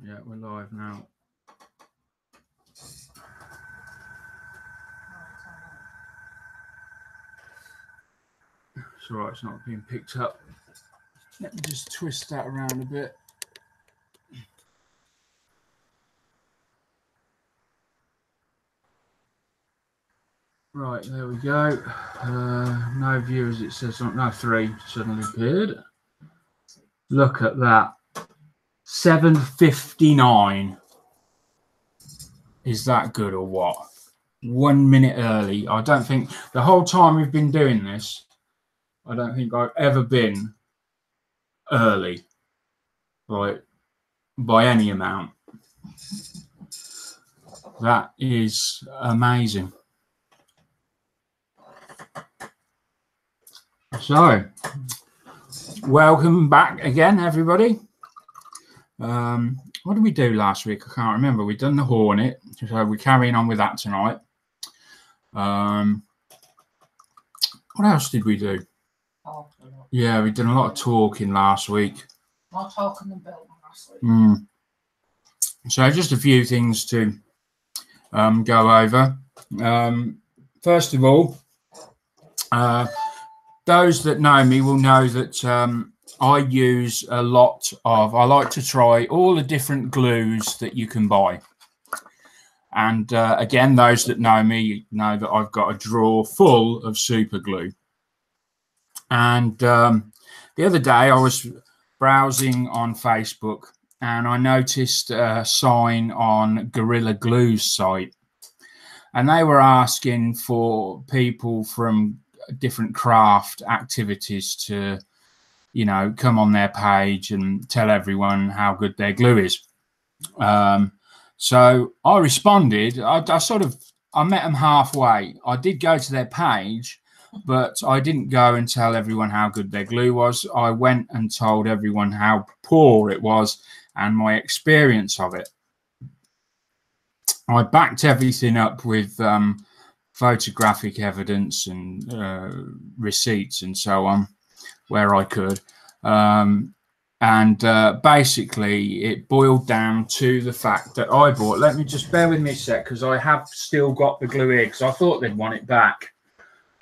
Yeah, we're live now. It's all right, it's not being picked up. Let me just twist that around a bit. Right, there we go. No viewers, it says. No, 3 suddenly appeared. Look at that. 7:59. Is that good or what? 1 minute early. I don't think the whole time we've been doing this, I don't think I've ever been early by any amount. That is amazing. So, welcome back again, everybody. What did we do last week? I can't remember. We've done the Hornet, so we're carrying on with that tonight. What else did we do? Yeah, we've done a lot of talking last week. More talking than building last week. So just a few things to go over. First of all, those that know me will know that I use a lot of, I like to try all the different glues that you can buy. And again, those that know me know that I've got a drawer full of super glue. And the other day I was browsing on Facebook and I noticed a sign on Gorilla Glue's site. And they were asking for people from different craft activities to, you know, come on their page and tell everyone how good their glue is. So I responded. I met them halfway. I did go to their page, but I didn't go and tell everyone how good their glue was. I went and told everyone how poor it was and my experience of it. I backed everything up with photographic evidence and receipts and so on where I could. Basically it boiled down to the fact that I bought, let me just bear with me a sec because I have still got the glue here because I thought they'd want it back.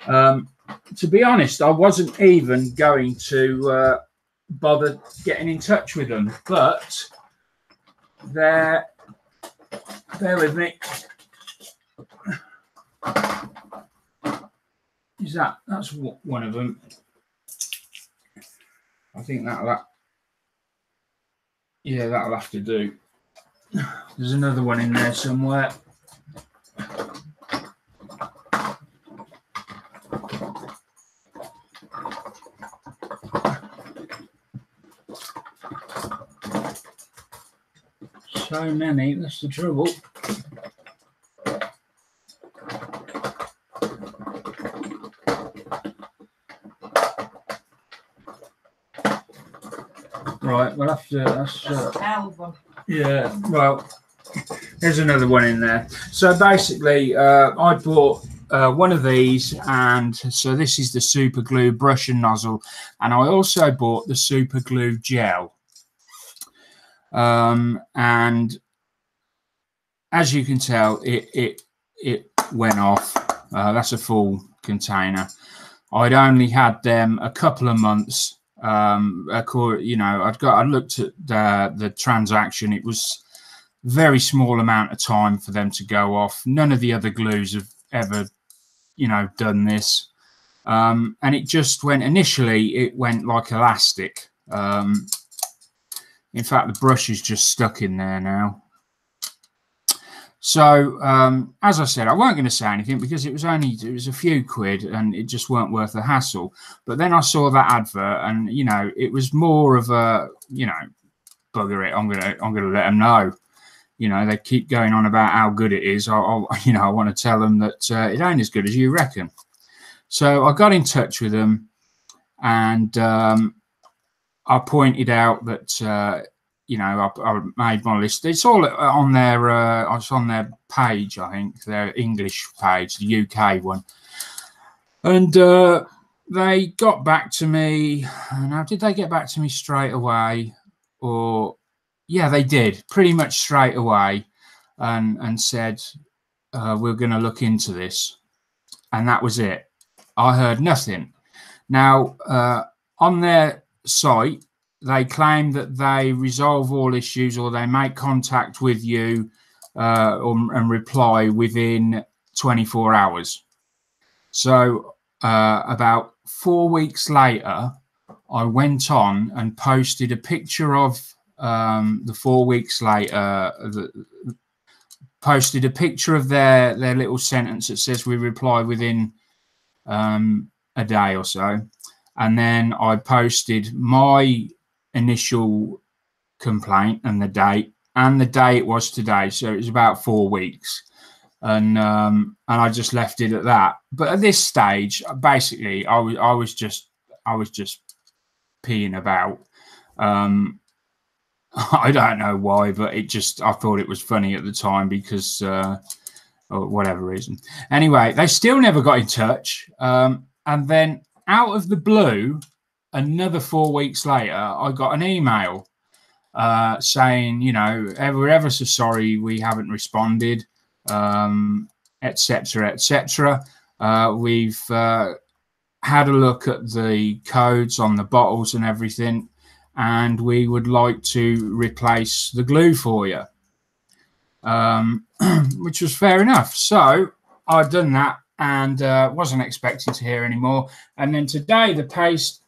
To be honest, I wasn't even going to bother getting in touch with them, but bear with me. That's one of them. I think that'll have to do. There's another one in there somewhere. So many, that's the trouble. Right, we'll have to. That's yeah. Well, there's another one in there. So basically, I bought one of these, and so this is the super glue brush and nozzle, and I also bought the super glue gel. And as you can tell, it went off. That's a full container. I'd only had them a couple of months. You know, I looked at the transaction. It was a very small amount of time for them to go off. None of the other glues have ever, you know, done this. And it just went, initially it went like elastic. In fact, the brush is just stuck in there now. So, as I said, I weren't going to say anything because it was a few quid and it just weren't worth the hassle. But then I saw that advert and, you know, it was more of a, you know, bugger it. I'm going to let them know. You know, they keep going on about how good it is. I want to tell them that it ain't as good as you reckon. So I got in touch with them and I pointed out that, you know, I made my list. It's all on their, it's on their page, I think, their English page, the UK one. And they got back to me. Now, did they get back to me straight away? Or yeah, they did pretty much straight away, and said, we're going to look into this. And that was it. I heard nothing. Now, on their site, they claim that they resolve all issues, or they make contact with you and reply within 24 hours. So about 4 weeks later, I went on and posted a picture of the 4 weeks later, posted a picture of their little sentence that says we reply within a day or so. And then I posted my initial complaint and the date, and the day it was today. So it was about 4 weeks. And I just left it at that. But at this stage, basically, I was just peeing about. I don't know why, but I thought it was funny at the time because or whatever reason. Anyway, they still never got in touch. And then out of the blue, another 4 weeks later, I got an email saying, you know, we're ever so sorry we haven't responded, etc., etc. We've had a look at the codes on the bottles and everything, and we would like to replace the glue for you, which was fair enough. So I'd done that and wasn't expecting to hear any more. And then today the post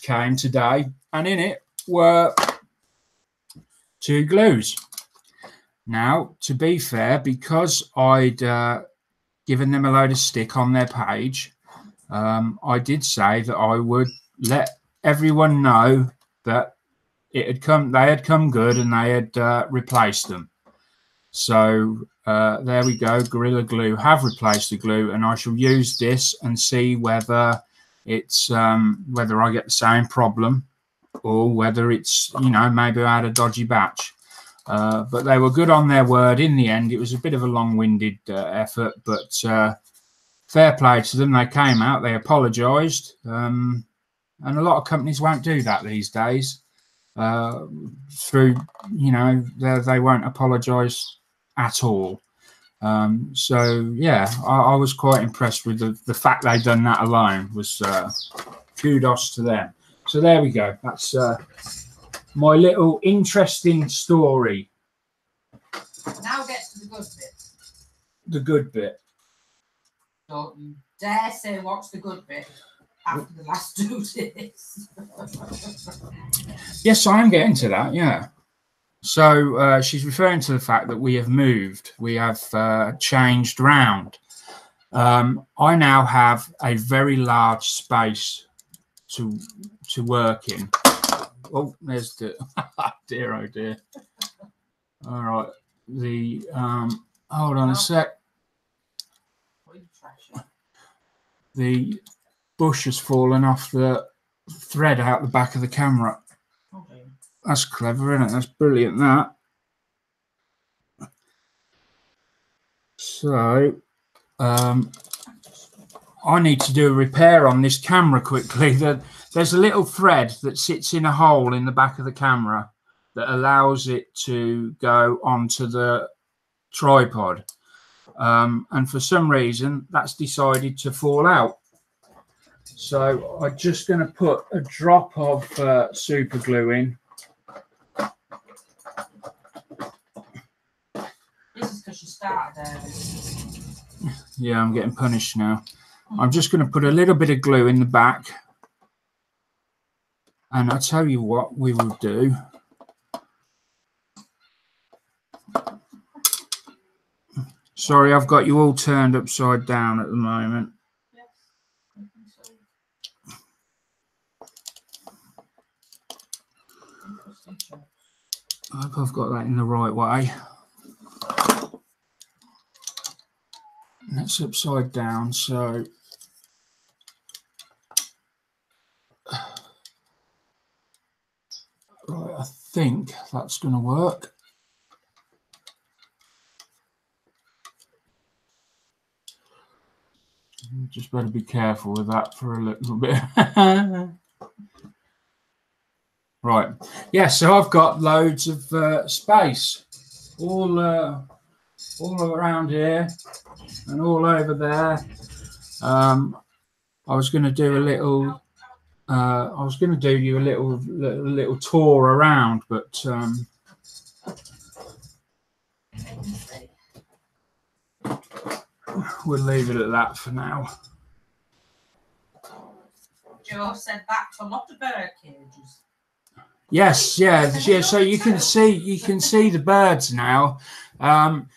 came today, and in it were 2 glues. Now, to be fair, because I'd given them a load of stick on their page, I did say that I would let everyone know that they had come good, and they had replaced them. So there we go. Gorilla Glue have replaced the glue, and I shall use this and see whether it's whether I get the same problem, or whether it's, you know, maybe I had a dodgy batch. But they were good on their word in the end. It was a bit of a long-winded effort, but fair play to them. They came out, they apologised, and a lot of companies won't do that these days. Through, you know, they won't apologise at all. So yeah, I was quite impressed with the fact they'd done that alone. Was kudos to them. So there we go. That's my little interesting story. Now get to the good bit. The good bit. Don't you dare say what's the good bit after the last 2 days. Yes, I am getting to that, yeah. So she's referring to the fact that we have moved. We have changed round. I now have a very large space to work in. Oh, there's the dear, oh dear. All right, the hold on a sec. The bush has fallen off the thread out the back of the camera. Okay. That's clever, isn't it? That's brilliant, that. So I need to do a repair on this camera quickly. There's a little thread that sits in a hole in the back of the camera that allows it to go onto the tripod. And for some reason, that's decided to fall out. So I'm just going to put a drop of super glue in. This is because you started there. Yeah, I'm getting punished now. I'm just going to put a little bit of glue in the back. And I'll tell you what we will do. Sorry, I've got you all turned upside down at the moment. Yes, I think so. I hope I've got that in the right way. That's upside down, so right, I think that's going to work. Just better be careful with that for a little bit. Right. Yeah, so I've got loads of space all around here and all over there. I was going to do a little. I was going to do you a little tour around, but we'll leave it at that for now. Joe said that's a lot of bird cages. Yes, yeah. So you can see the birds now. Now,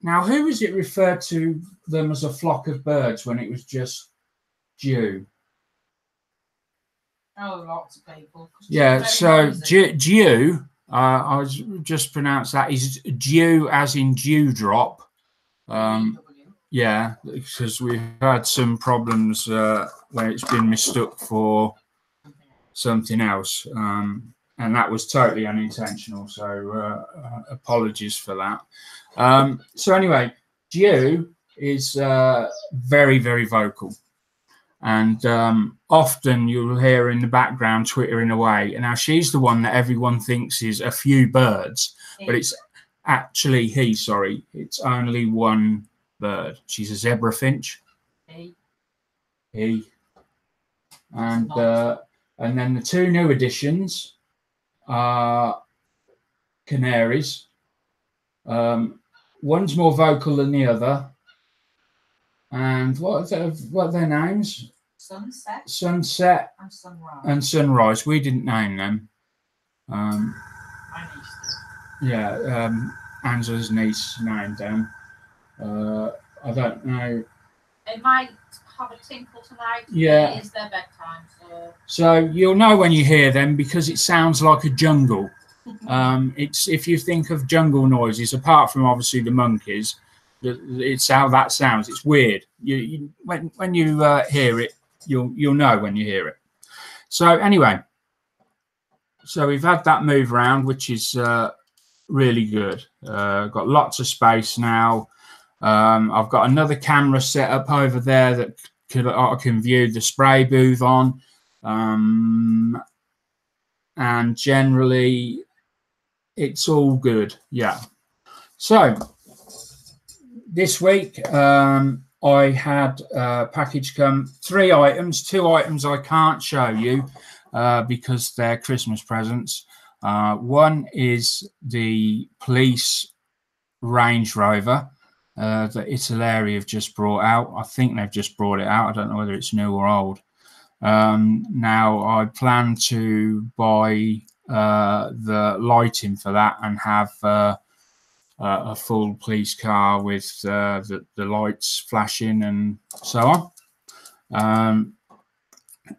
who was it referred to them as a flock of birds when it was just dew? Oh, lots of people. Yeah, so dew, I was just pronounced that, is dew as in dewdrop. Yeah, because we've had some problems where it's been mistook for something else, and that was totally unintentional. So apologies for that. So anyway, dew is very, very vocal. And often you'll hear her in the background twittering away. And now she's the one that everyone thinks is a few birds, but it's actually it's only one bird. She's a zebra finch. He. And then the two new additions are canaries. One's more vocal than the other. And what are their names? Sunset and Sunrise. We didn't name them. Yeah, Angela's niece named them. I don't know. They might have a tinkle tonight. Yeah. It is their bedtime. So you'll know when you hear them because it sounds like a jungle. It's if you think of jungle noises, apart from obviously the monkeys. It's how that sounds. It's weird. When you hear it, you'll know when you hear it. So anyway, so we've had that move around, which is really good. Got lots of space now. I've got another camera set up over there that I can view the spray booth on, and generally it's all good. Yeah. So this week, I had a package come, 3 items. 2 items I can't show you because they're Christmas presents. One is the police Range Rover that Italeri have just brought out. I think they've just brought it out. I don't know whether it's new or old. Now, I plan to buy the lighting for that and have a full police car with the lights flashing and so on.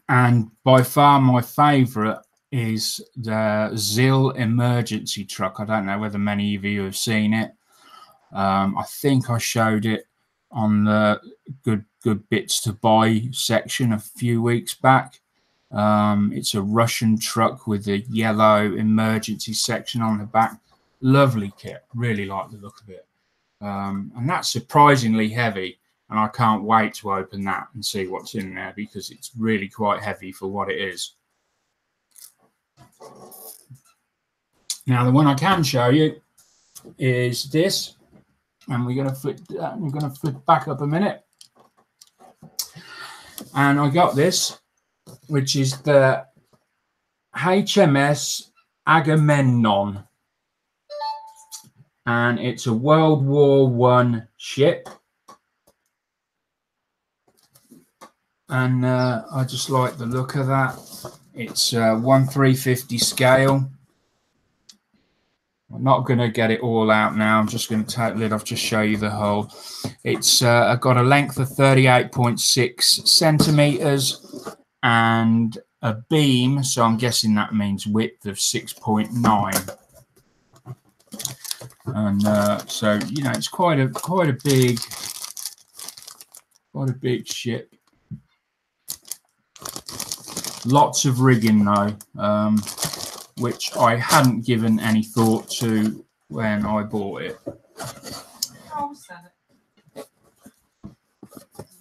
And by far my favourite is the ZIL emergency truck. I don't know whether many of you have seen it. I think I showed it on the good bits to buy section a few weeks back. It's a Russian truck with a yellow emergency section on the back. Lovely kit, really like the look of it, and that's surprisingly heavy, and I can't wait to open that and see what's in there because it's really quite heavy for what it is. Now the one I can show you is this, and we're going to flip back up a minute, and I got this, which is the HMS Agamemnon. And it's a World War I ship. And I just like the look of that. It's 1/350 scale. I'm not going to get it all out now. I'm just going to take the lid off, just show you the hull. It's got a length of 38.6 centimeters and a beam, so I'm guessing that means width of 6.9. And so it's quite a big ship. Lots of rigging though, which I hadn't given any thought to when I bought it.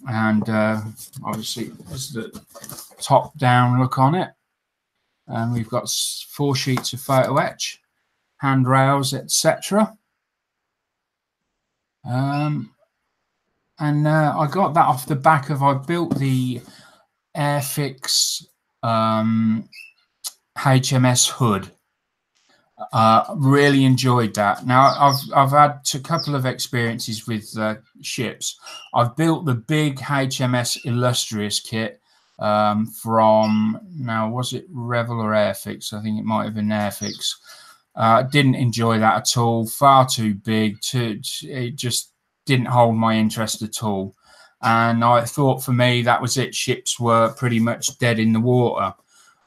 And obviously there's the top down look on it. and we've got 4 sheets of photo etch, handrails, etc. And I got that off the back of, I built the Airfix HMS hood. Really enjoyed that. Now I've had a couple of experiences with ships. I've built the big HMS Illustrious kit from, now was it Revel or Airfix? I think it might have been Airfix. Didn't enjoy that at all. Far too big. It just didn't hold my interest at all. And I thought for me that was it. Ships were pretty much dead in the water.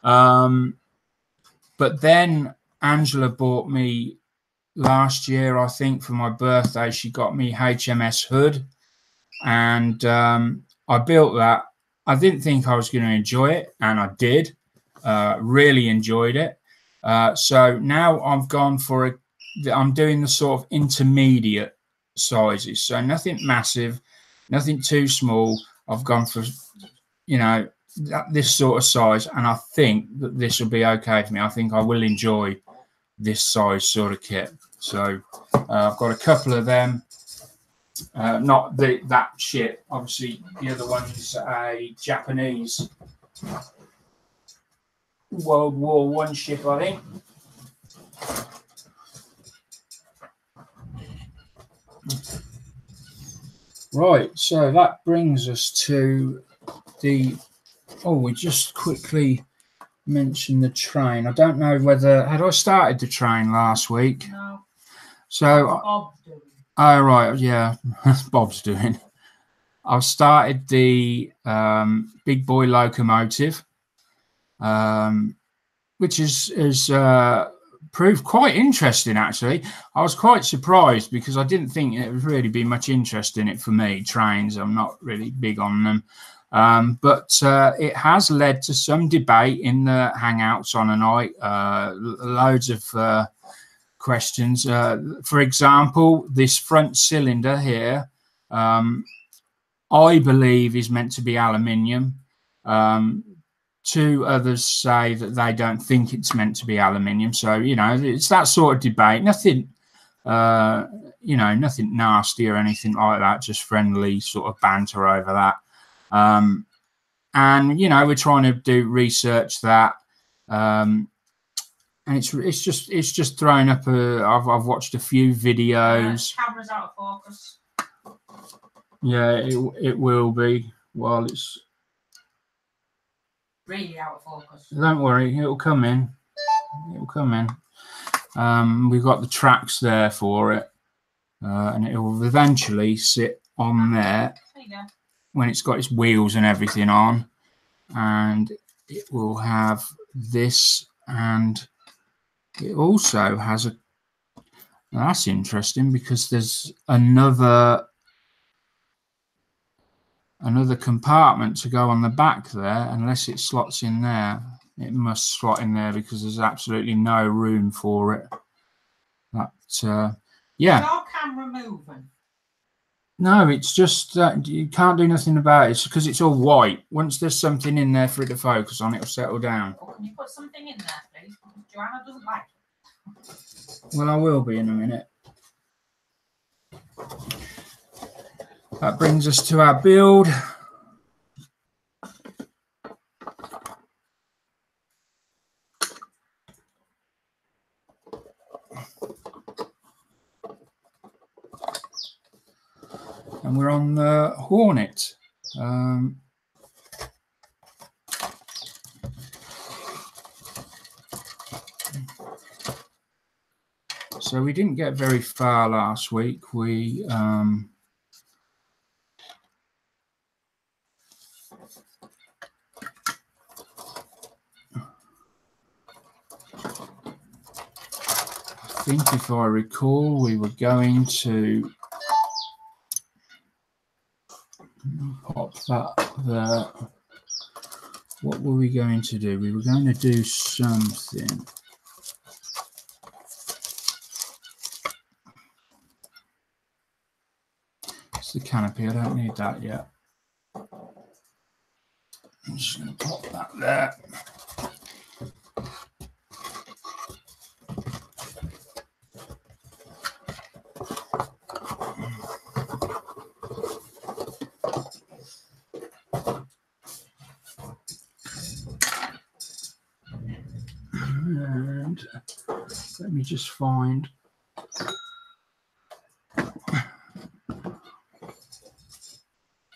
But then Angela bought me last year, I think, for my birthday. She got me HMS hood, and I built that. I didn't think I was going to enjoy it, and I did. Really enjoyed it. So now I've gone for I'm doing the sort of intermediate sizes. So nothing massive, nothing too small. I've gone for, you know, this sort of size, and I think that this will be okay for me. I think I will enjoy this size sort of kit. So I've got a couple of them. Not that ship, obviously. The other one's a Japanese World War I ship, I think. Right, so that brings us to the, we just quickly mention the train. I don't know whether, had I started the train last week? No. So, Bob's doing. Oh, right, yeah, Bob's doing. I've started the big boy locomotive, which is proved quite interesting, actually. I was quite surprised because I didn't think there would really be much interest in it for me. Trains, I'm not really big on them. But it has led to some debate in the Hangouts on a night, loads of questions. For example, this front cylinder here, I believe is meant to be aluminium. 2 others say that they don't think it's meant to be aluminium. So, you know, it's that sort of debate. Nothing, you know, nothing nasty or anything like that, just friendly sort of banter over that. And, you know, we're trying to do research that. And it's just thrown up I've watched a few videos. Camera's out of focus. Yeah, it will be while it's really out of focus. Don't worry, it'll come in. It'll come in. We've got the tracks there for it, and it will eventually sit on there when it's got its wheels and everything on, and it will have this, and it also has a. That's interesting because there's another compartment to go on the back there, unless it slots in there. It must slot in there because there's absolutely no room for it. That yeah. Is your camera moving? No, it's just that you can't do nothing about it. It's because it's all white. Once there's something in there for it to focus on, it'll settle down. Oh, can you put something in there, please? Joanna doesn't like it. Well, I will be in a minute. That brings us to our build. And we're on the Hornet. So we didn't get very far last week. We I think, if I recall, we were going to pop that there. What were we going to do? We were going to do something. It's the canopy. I don't need that yet. I'm just going to pop that there. find. Let me just find.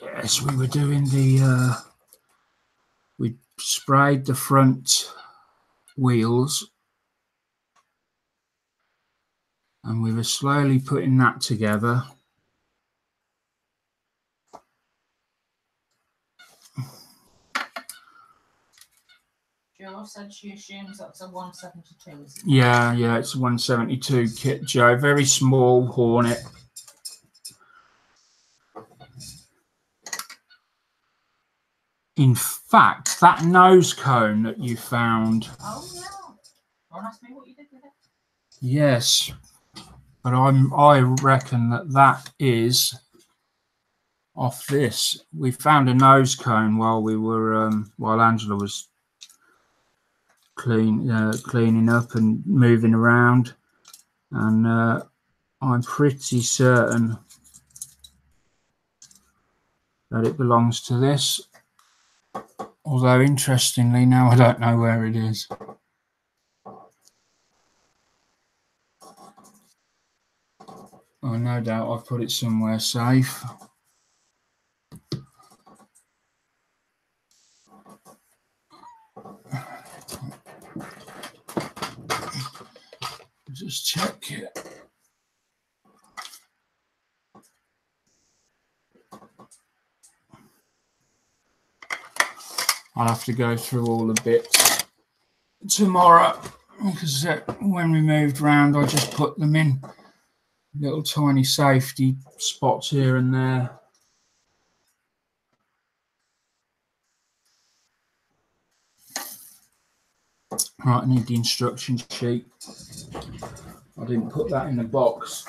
Yes, we were doing the. We sprayed the front wheels, and we were slowly putting that together. Jo said she assumes that's a 172. Is it? Yeah, it's a 172 kit, Joe. Very small Hornet. In fact, that nose cone that you found. Oh yeah. Don't ask me what you did with it. Yes, but I reckon that is off this. We found a nose cone while we were while Angela was cleaning up and moving around, and I'm pretty certain that it belongs to this. Although interestingly, now I don't know where it is. Oh, no doubt I've put it somewhere safe. Just check it. I'll have to go through all the bits tomorrow, because when we moved round, I just put them in little tiny safety spots here and there. Right, I need the instruction sheet. I didn't put that in the box.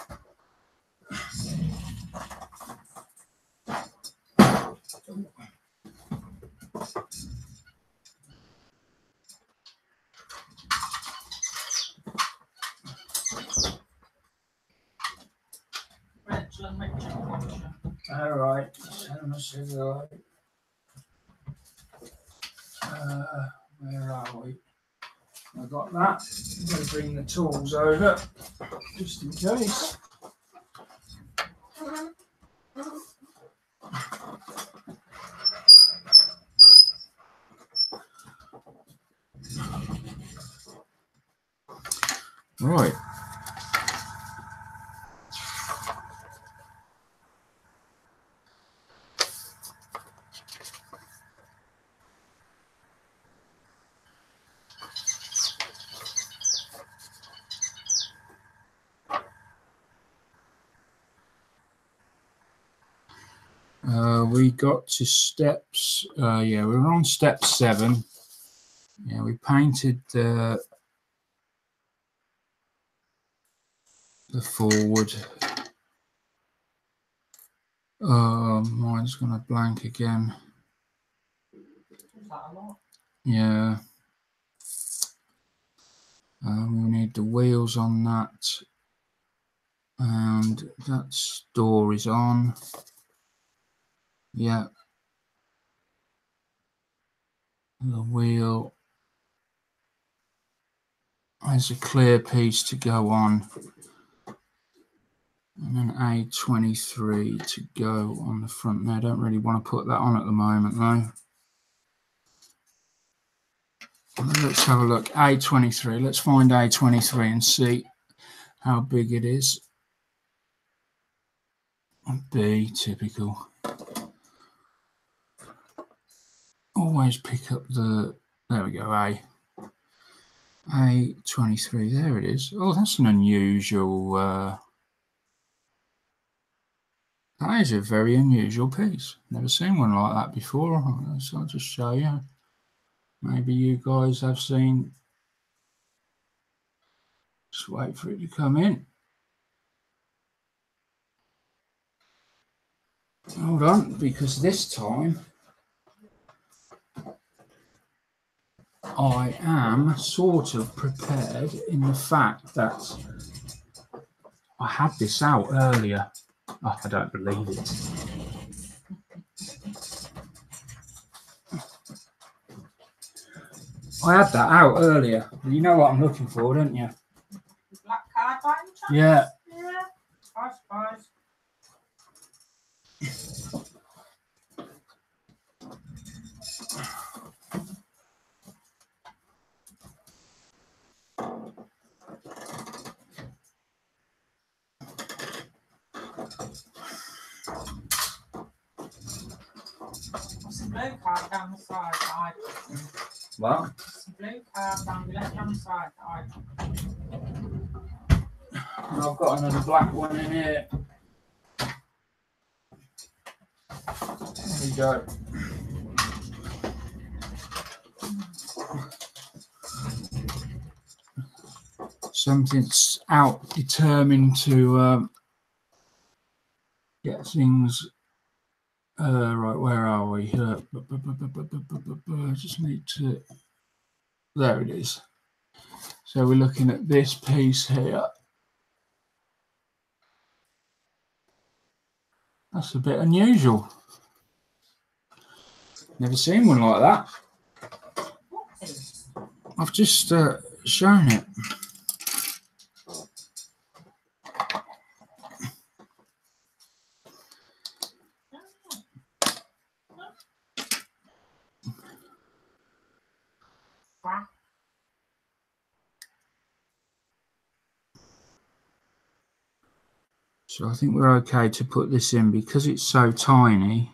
All right. Where are we? I got that. I'm going to bring the tools over just in case. Right. We got to steps. Yeah, we were on step 7. Yeah, we painted the forward. Mine's gonna blank again. Is that a lot? Yeah. We need the wheels on that, and that door is on. Yeah. The wheel. There's a clear piece to go on, and then A23 to go on the front there. I don't really want to put that on at the moment though. Let's have a look. A23. Let's find A23 and see how big it is. B, typical. Always pick up the. There we go. A23. There it is. Oh, that's an unusual. That is a very unusual piece. Never seen one like that before. So I'll just show you. Maybe you guys have seen. Just wait for it to come in. Hold on, because this time I am sort of prepared in the fact that I had this out earlier. Oh, I don't believe it. I had that out earlier. You know what I'm looking for, don't you? The black card by any chance? Yeah. Yeah. I suppose. There's some blue card down the side that I put in. What? Some blue card down the left-hand side that I put in. And I've got another black one in here. There we go. Something's out determined to get things right. Where are we? I just need to. There it is. So we're looking at this piece here. That's a bit unusual. Never seen one like that. I've just shown it. So I think we're okay to put this in because it's so tiny.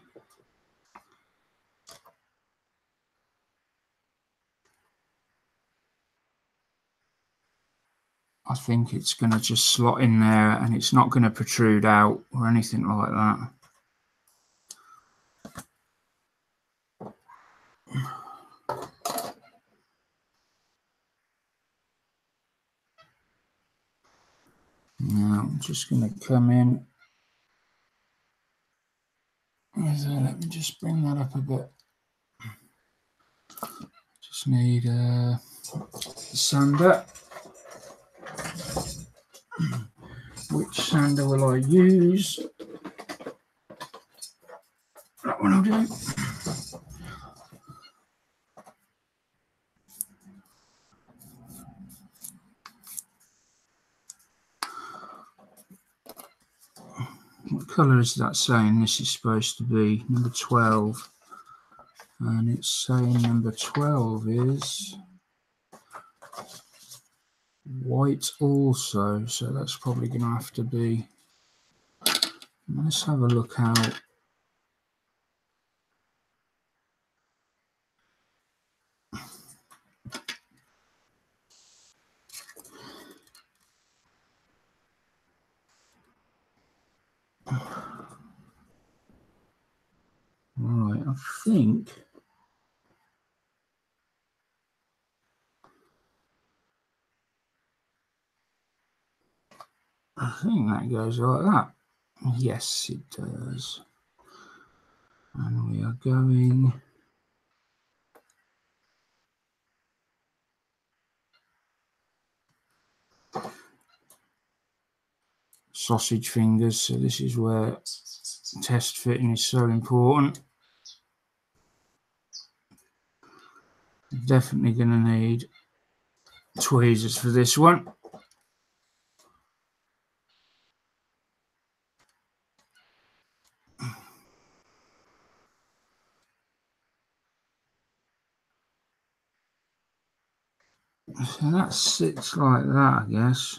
I think it's going to just slot in there and it's not going to protrude out or anything like that. Now I'm just going to come in. Let me just bring that up a bit. Just need a sander. Which sander will I use? That one will do. What colour is that saying this is supposed to be? Number 12. And it's saying number 12 is white also. So that's probably going to have to be. Let's have a look out. Right, I think that goes like that. Yes, it does. And we are going sausage fingers. So this is where test fitting is so important. Definitely going to need tweezers for this one. So that sits like that, I guess.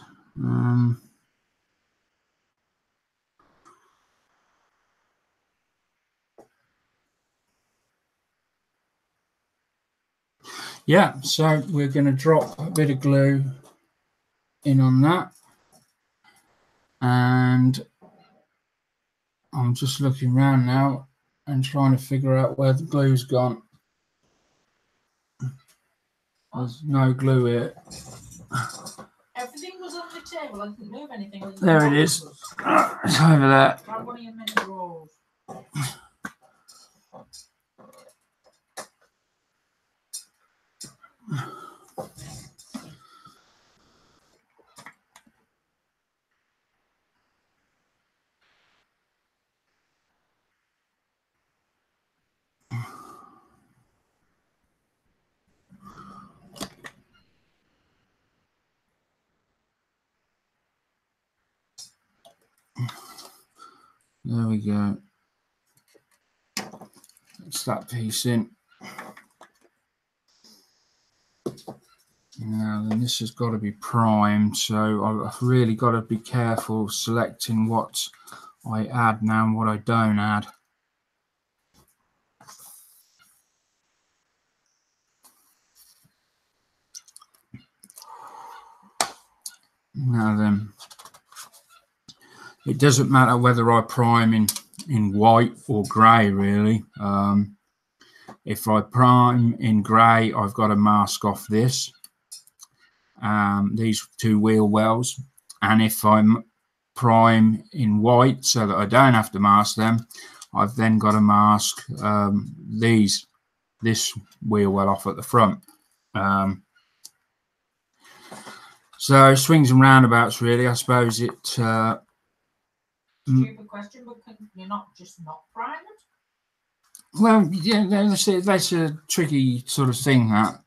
Yeah, so we're going to drop a bit of glue in on that. And I'm just looking around now and trying to figure out where the glue's gone. There's no glue here. Everything was on the table. I didn't move anything. There it is. It's over there. Grab one of your mini rolls. There we go. That's that piece in. Now then, this has got to be primed, so I've really got to be careful selecting what I add now and what I don't add. Now then, it doesn't matter whether I prime in white or grey, really. If I prime in grey, I've got to mask off this, these two wheel wells, and if I prime in white so that I don't have to mask them, I've then got to mask this wheel well off at the front. So swings and roundabouts, really. I suppose it. Stupid question, but can you not just not prime it? Well, yeah, that's a tricky sort of thing. That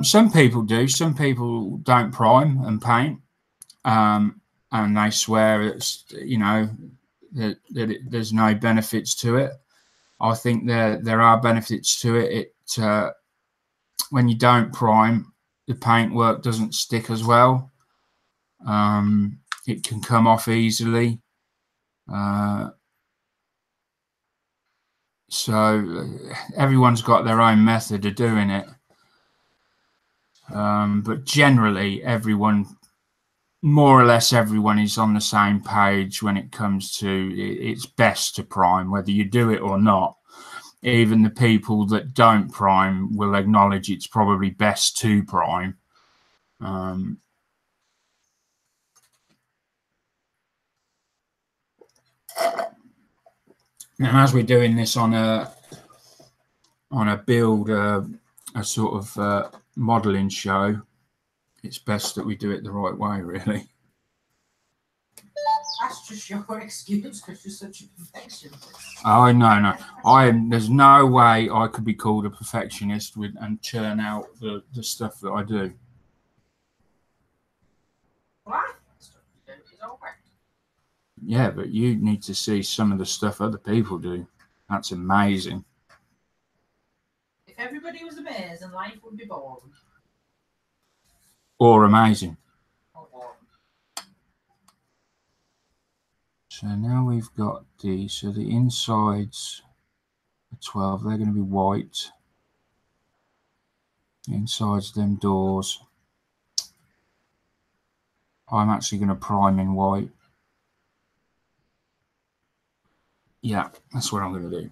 some people do. Some people don't prime and paint, and they swear it's that there's no benefits to it. I think there are benefits to it. When you don't prime, the paint work doesn't stick as well. It can come off easily. So everyone's got their own method of doing it. But generally, more or less everyone is on the same page when it comes to it's best to prime, whether you do it or not. Even the people that don't prime will acknowledge it's probably best to prime. And as we're doing this on a build, a sort of modelling show, it's best that we do it the right way, really. That's just your excuse because you're such a perfectionist. Oh no. There's no way I could be called a perfectionist and churn out the stuff that I do. What? Stuff you do is all right. Yeah, but you need to see some of the stuff other people do. That's amazing. If everybody was amazing, life would be boring. Or amazing. Or boring. So now we've got the insides are 12, they're going to be white. The insides, them doors, I'm actually going to prime in white. Yeah, that's what I'm going to do.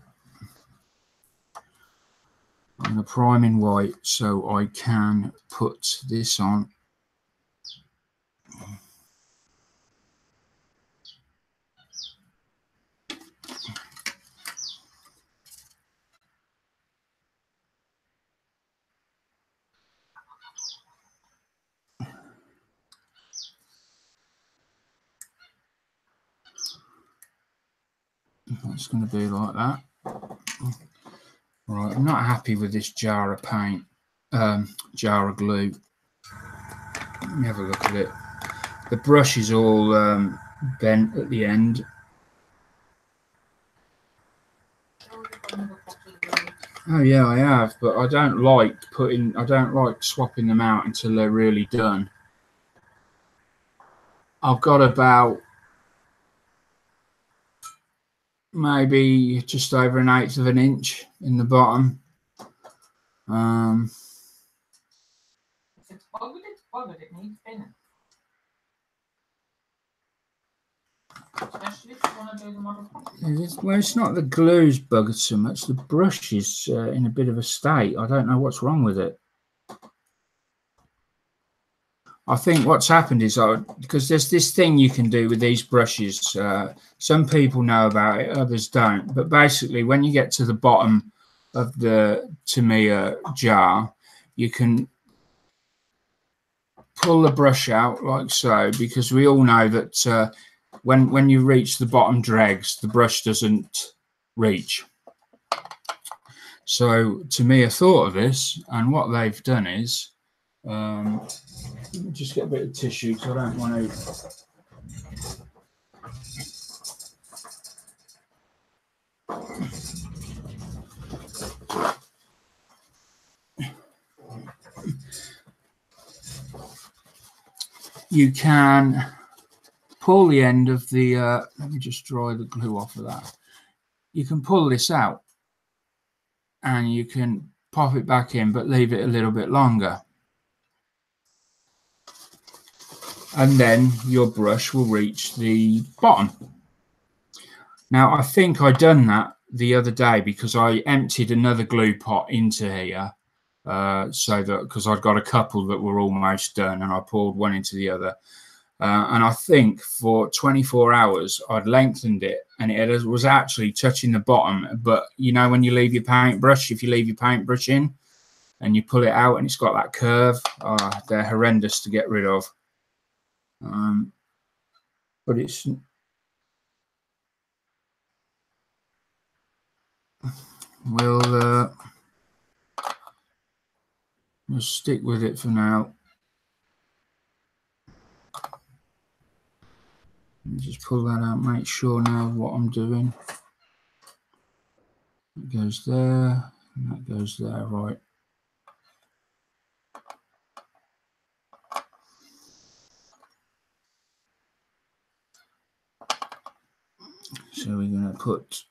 I'm going to prime in white so I can put this on. It's going to be like that. Right, I'm not happy with this jar of paint, jar of glue. Let me have a look at it. The brush is all bent at the end. Oh yeah, I have, but I don't like swapping them out until they're really done. I've got about maybe just over 1/8 of an inch in the bottom. If it's buggered, it needs thinning. Especially if you want to do the model properly. Well, it's not the glue's buggered so much. The brush is in a bit of a state. I don't know what's wrong with it. I think what's happened is because there's this thing you can do with these brushes. Some people know about it, others don't. But basically, when you get to the bottom of the Tamiya jar, you can pull the brush out like so, because we all know that when you reach the bottom dregs, the brush doesn't reach. So Tamiya thought of this, and what they've done is let me just get a bit of tissue because I don't want to. you can pull the end of the, let me just dry the glue off of that. You can pull this out and you can pop it back in, but leave it a little bit longer. And then your brush will reach the bottom. Now, I think I done that the other day because I emptied another glue pot into here. So that because I'd got a couple that were almost done and I poured one into the other. And I think for 24 hours I'd lengthened it and it was actually touching the bottom. But you know, when you leave your paintbrush, if you leave your paintbrush in and you pull it out and it's got that curve, they're horrendous to get rid of. But it's we'll stick with it for now. Just pull that out, make sure now what I'm doing. It goes there, and that goes there, right. So we're going to put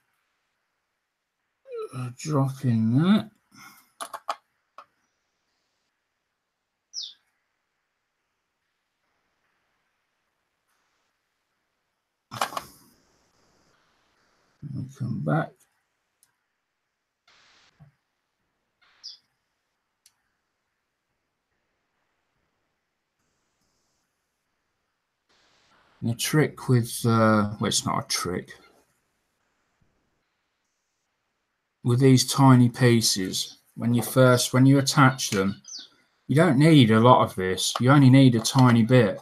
a drop in that. We come back. The trick with, well, it's not a trick. With these tiny pieces, when you attach them, you don't need a lot of this. You only need a tiny bit.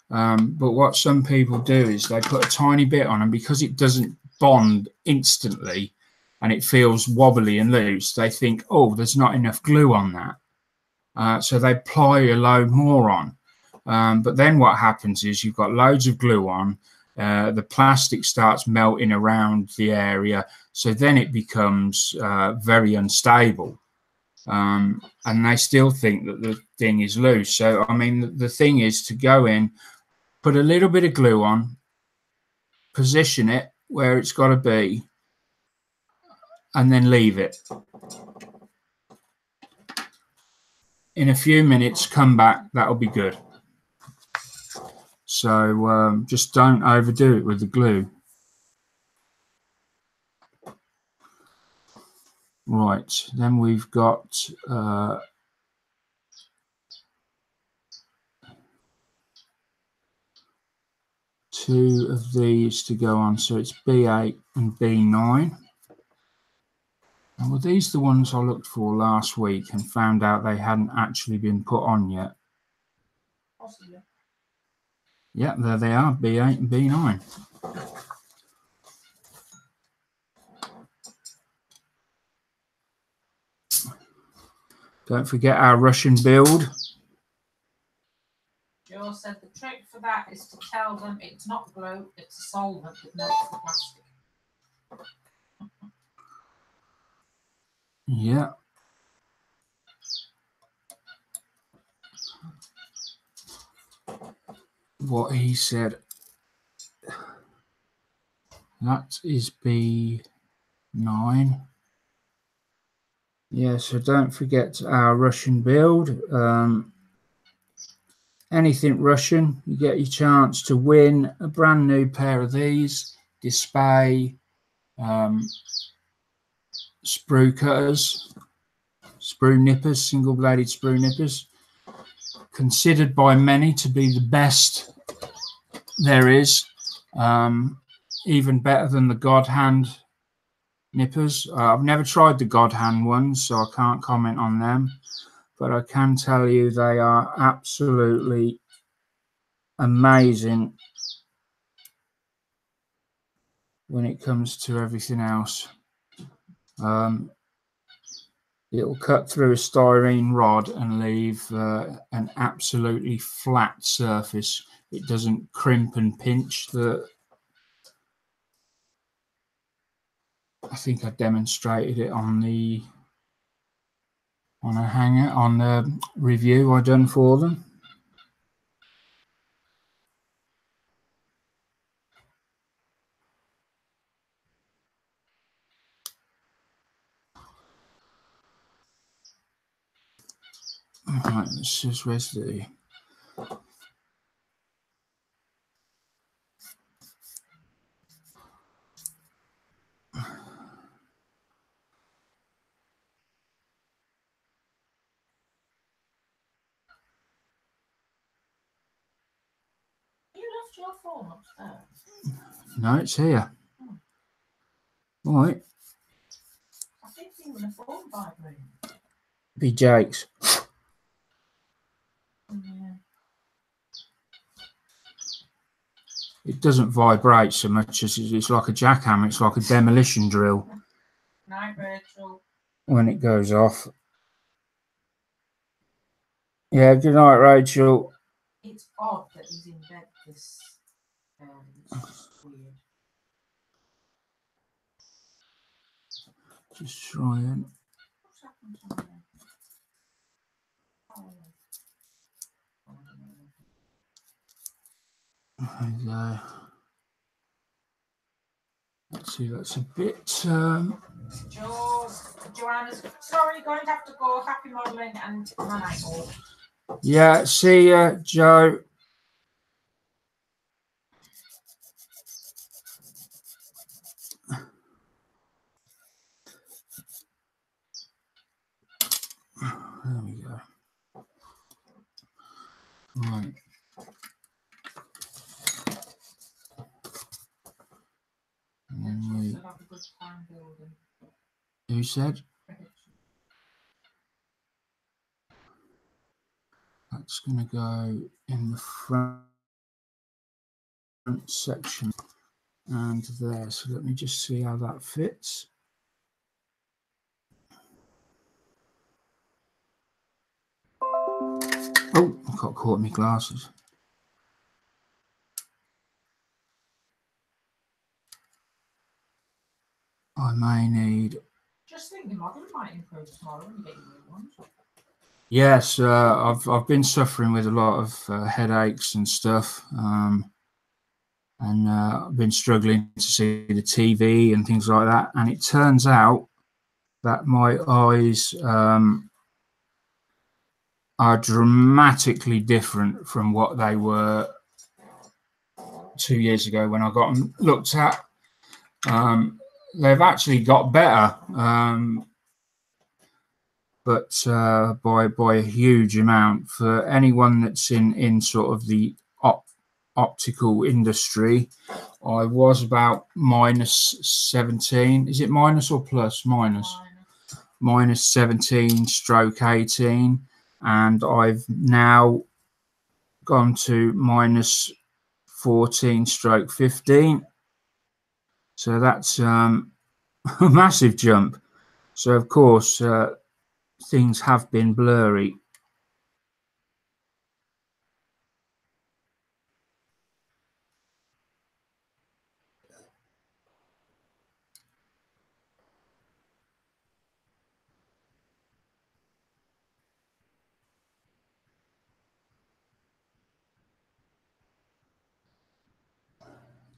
But what some people do is they put a tiny bit on, and because it doesn't bond instantly and it feels wobbly and loose, they think, oh, there's not enough glue on that. So they apply a load more on. But then what happens is you've got loads of glue on, the plastic starts melting around the area, so then it becomes very unstable. And they still think that the thing is loose. So, I mean, the thing is to go in, put a little bit of glue on, position it where it's got to be, and then leave it. In a few minutes, come back, that'll be good. So just don't overdo it with the glue. Right, then we've got two of these to go on, so it's B8 and B9. And were these the ones I looked for last week and found out they hadn't actually been put on yet? Possibly. Yeah, there they are, B8 and B9. Don't forget our Russian build. Joe said the trick for that is to tell them it's not glue, it's a solvent that melts the plastic. Yeah. What he said. That is B9. Yeah, so don't forget our Russian build. Anything Russian, you get your chance to win a brand new pair of these display sprue cutters, sprue nippers, single-bladed sprue nippers, considered by many to be the best there is, even better than the God Hand nippers. I've never tried the God Hand ones, so I can't comment on them, but I can tell you they are absolutely amazing when it comes to everything else. It'll cut through a styrene rod and leave an absolutely flat surface. It doesn't crimp and pinch. I think I demonstrated it on a hanger on the review I done for them. Right, this is where's the. You left your phone upstairs. No, it's here. Right. I think even the phone vibrating. Be Jake's. Yeah. It doesn't vibrate so much as it's like a jackhammer. It's like a demolition drill. Night, Rachel. When it goes off. Yeah, good night, Rachel. It's odd that he's in bed this. It's just weird. Just trying. What's happened to him? Oh, There you go. Let's see, that's a bit. Joanna's sorry, going to have to go. Happy modelling and my night all. Yeah, see ya, Joe. There we go. Right. And then we. Have a good time building. Who said? That's going to go in the front section and there. So let me just see how that fits. Oh, I got caught in my glasses. I may need. Just think the model might improve tomorrow when you get your new ones. Yes, I've been suffering with a lot of headaches and stuff, and I've been struggling to see the TV and things like that. And it turns out that my eyes are dramatically different from what they were 2 years ago when I got them looked at. They've actually got better, but by a huge amount. For anyone that's in sort of the optical industry, I was about minus 17. Is it minus or plus? Minus 17 stroke 18, and I've now gone to minus 14 stroke 15. So that's a massive jump. So of course things have been blurry.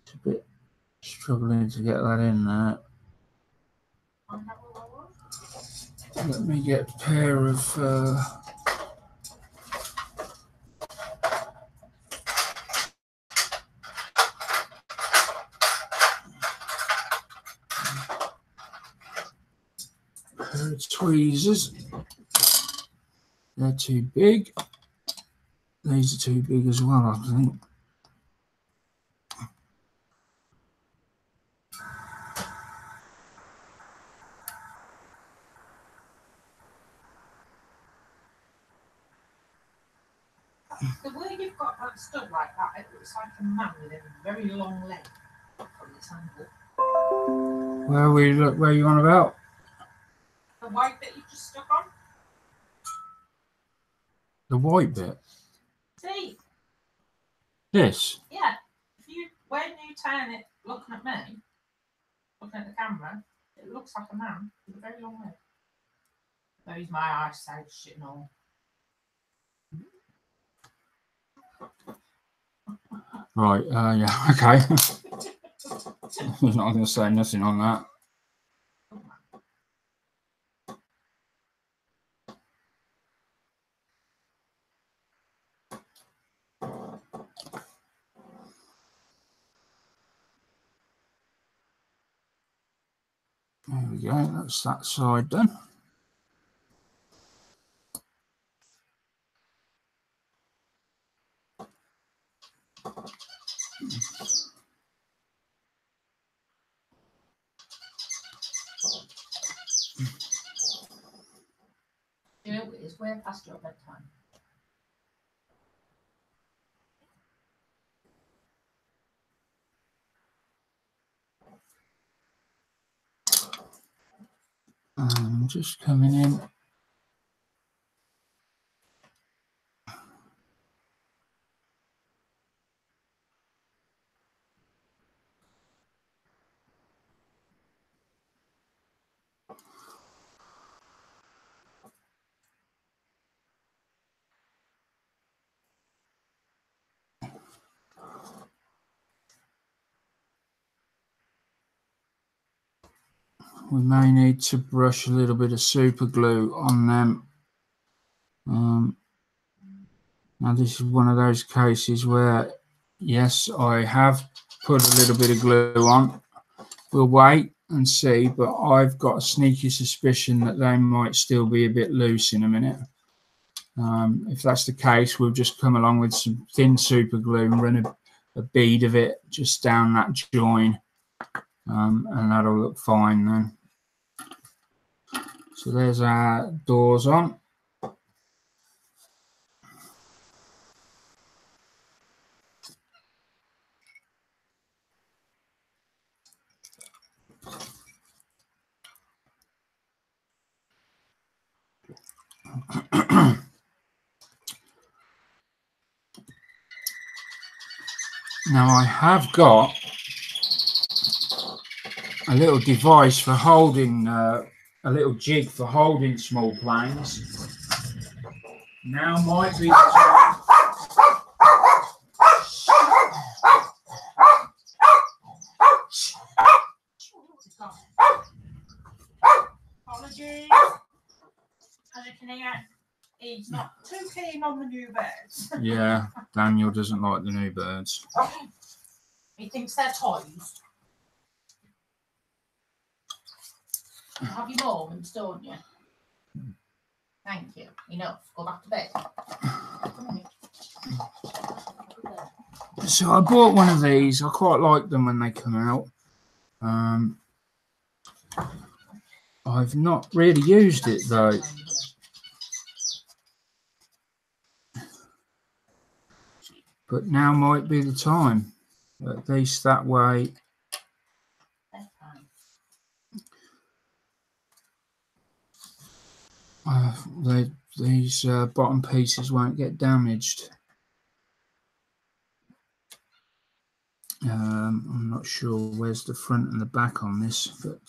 It's a bit struggling to get that in there. Let me get a pair of tweezers. They're too big. These are too big as well, I think. The way you've got that stud like that, it looks like a man with a very long leg from this angle. Where are you on about? The white bit you just stuck on? The white bit? See? This? Yeah. When you turn it looking at me, looking at the camera, it looks like a man with a very long leg. Those my eyesight shit and all. Right, yeah, okay. I'm not going to say nothing on that. There we go, that's that side done. You know, it's way past your bedtime. I'm just coming in. We may need to brush a little bit of super glue on them. Now this is one of those cases where, yes, I have put a little bit of glue on. We'll wait and see, but I've got a sneaky suspicion that they might still be a bit loose in a minute. If that's the case, we'll just come along with some thin super glue and run a bead of it just down that join, and that'll look fine then. So there's our doors on. Now I have got a little device for holding, a little jig for holding small planes. Now might be the time. Apologies. As you can hear, he's not too keen on the new birds. Yeah, Daniel doesn't like the new birds. He thinks they're toys. Have your moments, don't you? Thank you. Enough. Go back to bed. So I bought one of these. I quite like them when they come out. I've not really used it though. But now might be the time. At least that way. These bottom pieces won't get damaged. I'm not sure where's the front and the back on this, but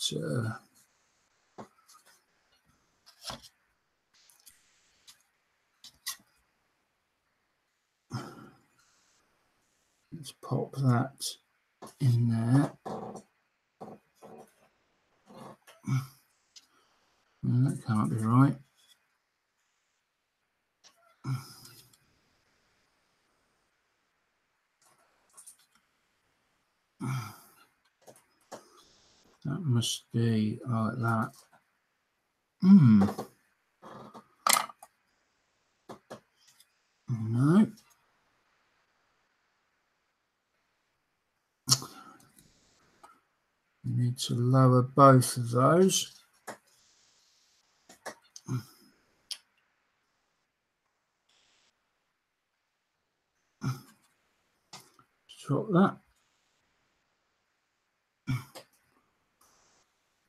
let's pop that in there. Well, that can't be right. That must be like that. No. We need to lower both of those. Drop that.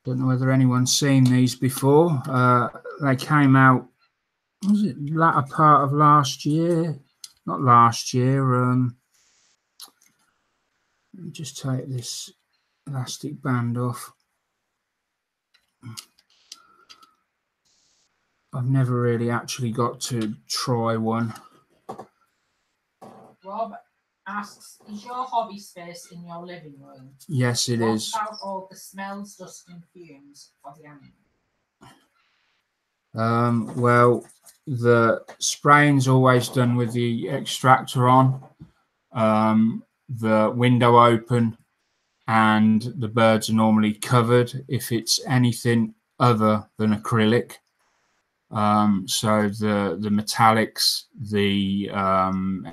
Don't know whether anyone's seen these before. They came out, was it latter part of last year? Not last year. Let me just take this elastic band off. I've never really actually got to try one. Rob asks, is your hobby space in your living room? Yes, it is. What about all the smells, dust and fumes for the animals? Well, the spraying's always done with the extractor on, the window open, and the birds are normally covered if it's anything other than acrylic. So the metallics, the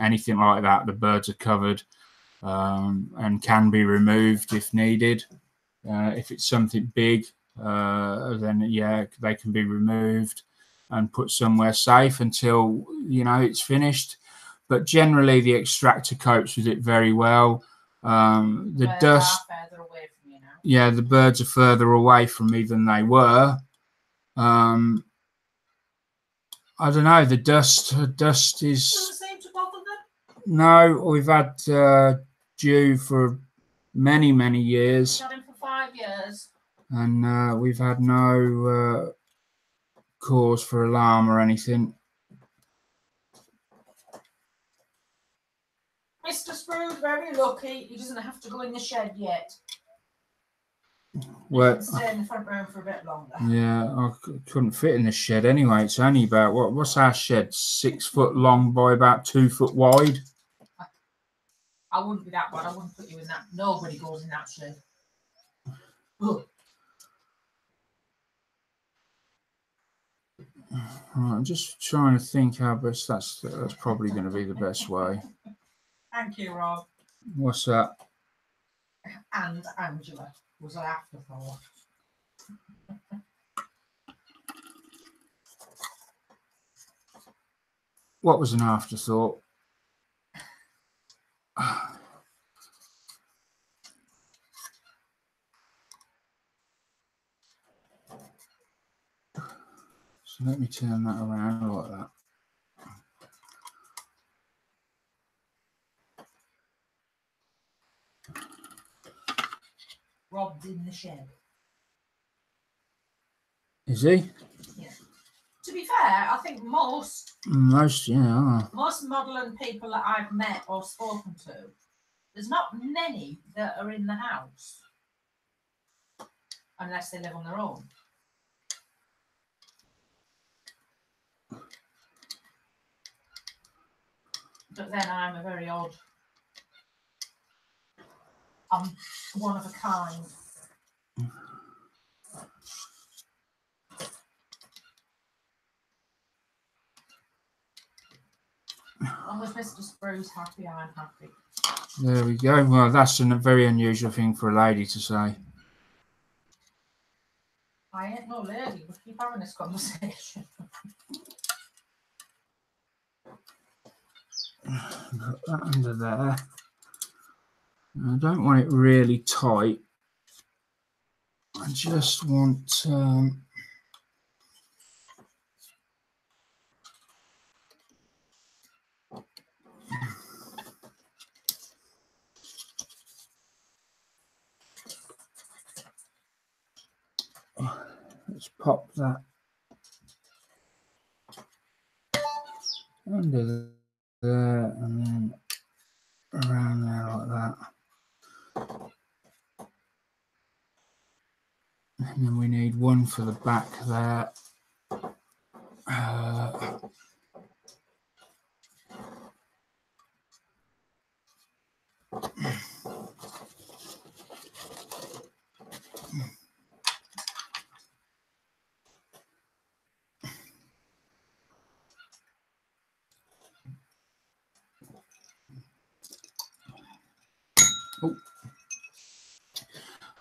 anything like that, the birds are covered and can be removed if needed. If it's something big, then yeah, they can be removed and put somewhere safe until, you know, it's finished. But generally the extractor copes with it very well. The dust, further away from you now. yeah, the birds are further away from me than they were. I don't know, the dust is... Doesn't seem to bother them? No, we've had dew for many, many years. Had him for 5 years. And we've had no cause for alarm or anything. Mr. Sprue's very lucky. He doesn't have to go in the shed yet. Well, he can stay in the front room for a bit longer. Yeah, I couldn't fit in the shed anyway. It's only about, what's our shed? 6 foot long by about 2 foot wide. I wouldn't be that bad. I wouldn't put you in that. Nobody goes in that shed. Ugh. I'm just trying to think how best. That's probably going to be the best way. Thank you, Rob. What's that? And Angela was an afterthought. What was an afterthought? So let me turn that around like that. Rob's in the shed. Is he? Yeah. To be fair, I think most Yeah. Most modelling people that I've met or spoken to, there's not many that are in the house. Unless they live on their own. But then I'm a very odd. I'm one of a kind. As long as Mr. Sprue's happy, I'm happy. There we go. Well, that's a very unusual thing for a lady to say. I ain't no lady, but keep having this conversation. Put that under there. I don't want it really tight. I just want let's pop that under there and then around there like that. And then we need one for the back there.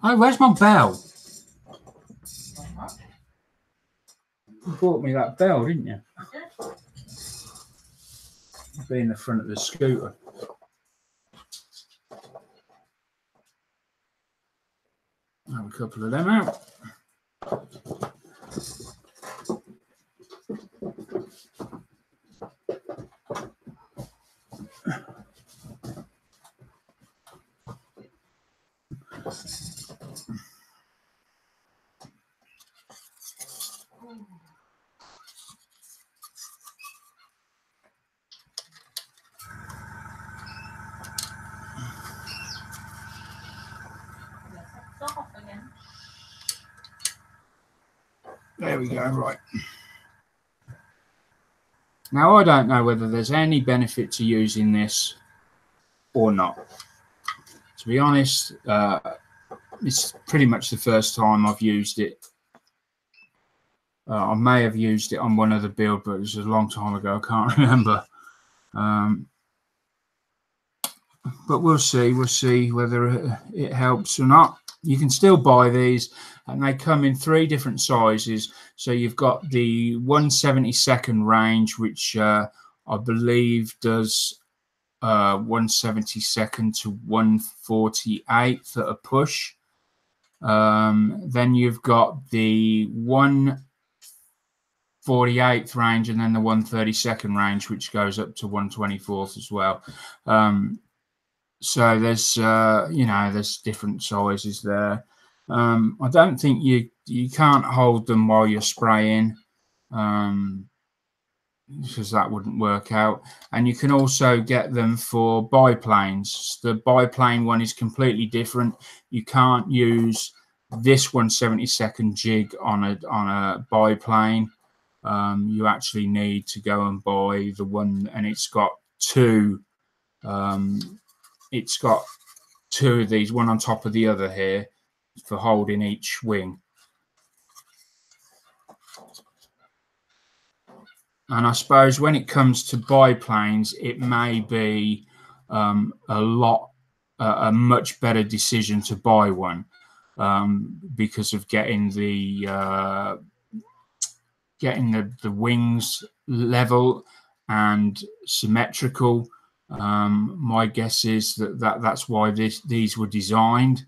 Oh, where's my bell? You bought me that bell, didn't you? Yeah. It'll be in the front of the scooter. Have a couple of them out. There we go, right. Now, I don't know whether there's any benefit to using this or not. To be honest, it's pretty much the first time I've used it. I may have used it on one other build, but it was a long time ago. I can't remember. But we'll see. We'll see whether it helps or not. You can still buy these, and they come in 3 different sizes. So you've got the 1/72 range, which I believe does 1/72 to 1/48 at a push. Then you've got the 1/48 range, and then the 1/32 range, which goes up to 1/24 as well. So there's there's different sizes there. I don't think you can't hold them while you're spraying, because that wouldn't work out. And you can also get them for biplanes. The biplane one is completely different. You can't use this 1/72 jig on a biplane. You actually need to go and buy the one, and it's got two. It's got 2 of these, one on top of the other here, for holding each wing. And I suppose when it comes to biplanes, it may be a much better decision to buy one, because of getting the wings level and symmetrical. My guess is that's why these were designed,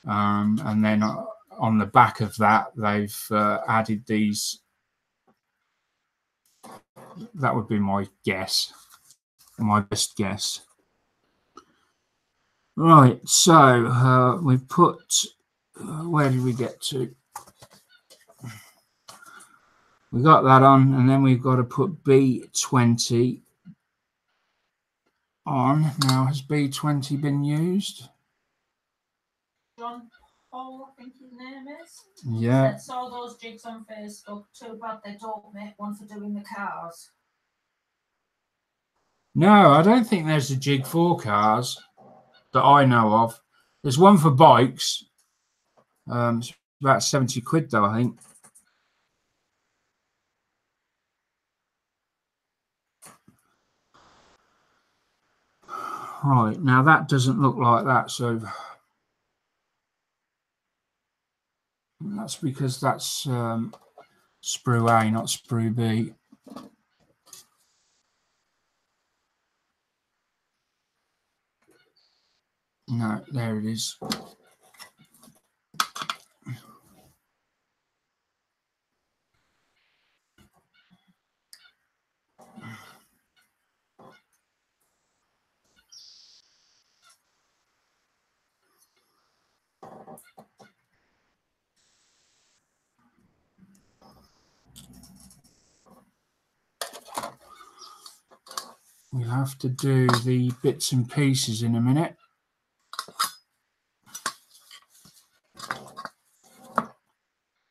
and then on the back of that they've added these. That would be my guess, my best guess. Right, so we've put, where did we get to? We got that on, and then we've got to put B20 on. Now, has B20 been used? John Paul, I think his name is. Yeah. I saw those jigs on Facebook. Too bad they don't make one for doing the cars. No, I don't think there's a jig for cars that I know of. There's one for bikes. It's about 70 quid though, I think. Right, now that doesn't look like that, so that's because that's Sprue A, not Sprue B. No, there it is. We'll have to do the bits and pieces in a minute.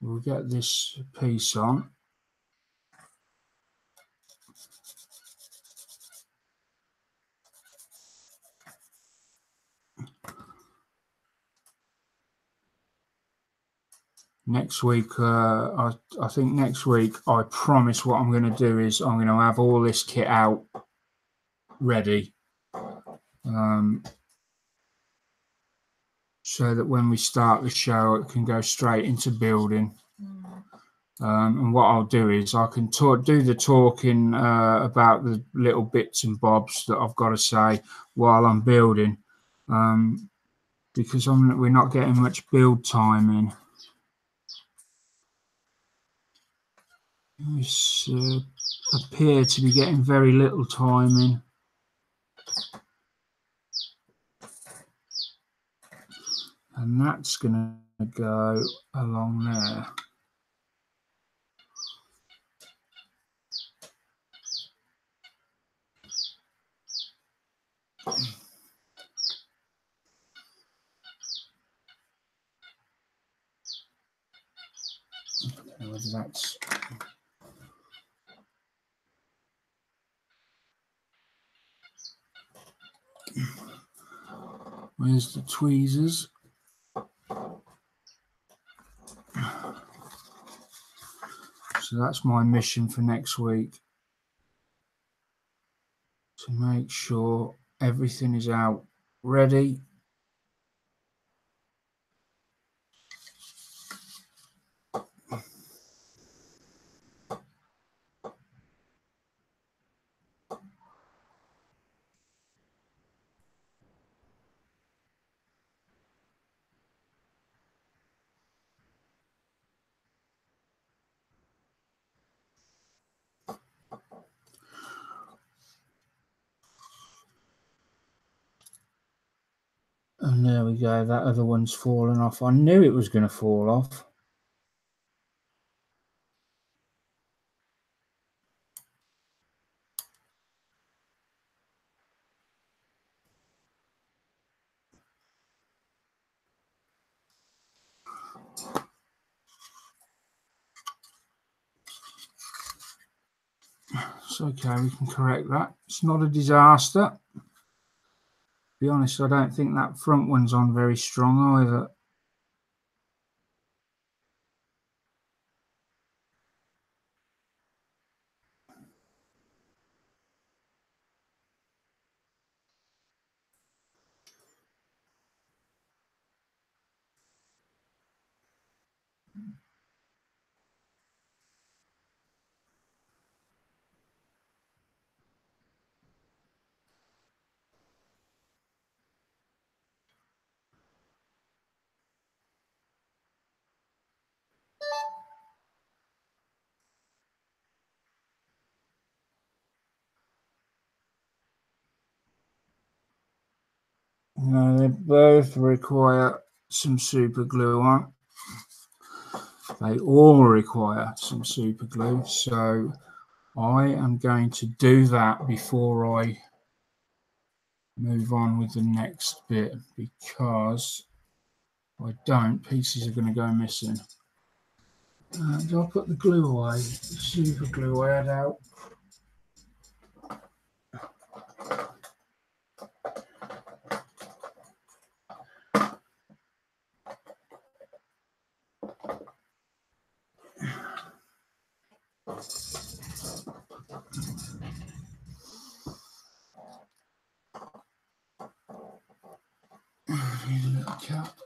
We'll get this piece on. Next week, I think next week, I promise what I'm going to do is I'm going to have all this kit out ready, so that when we start the show, it can go straight into building. And what I'll do is I can do the talking about the little bits and bobs that I've got to say while I'm building, because we're not getting much build time in. We appear to be getting very little time in. And that's going to go along there. That's where's the tweezers? So that's my mission for next week, to make sure everything is out ready. And there we go, that other one's fallen off. I knew it was going to fall off. It's okay, we can correct that. It's not a disaster. To be honest, I don't think that front one's on very strong either. No, they both require some super glue on. They all require some super glue, so I am going to do that before I move on with the next bit, because if I don't, pieces are going to go missing. Do I put the glue away? The super glue I had out. Need a little cap.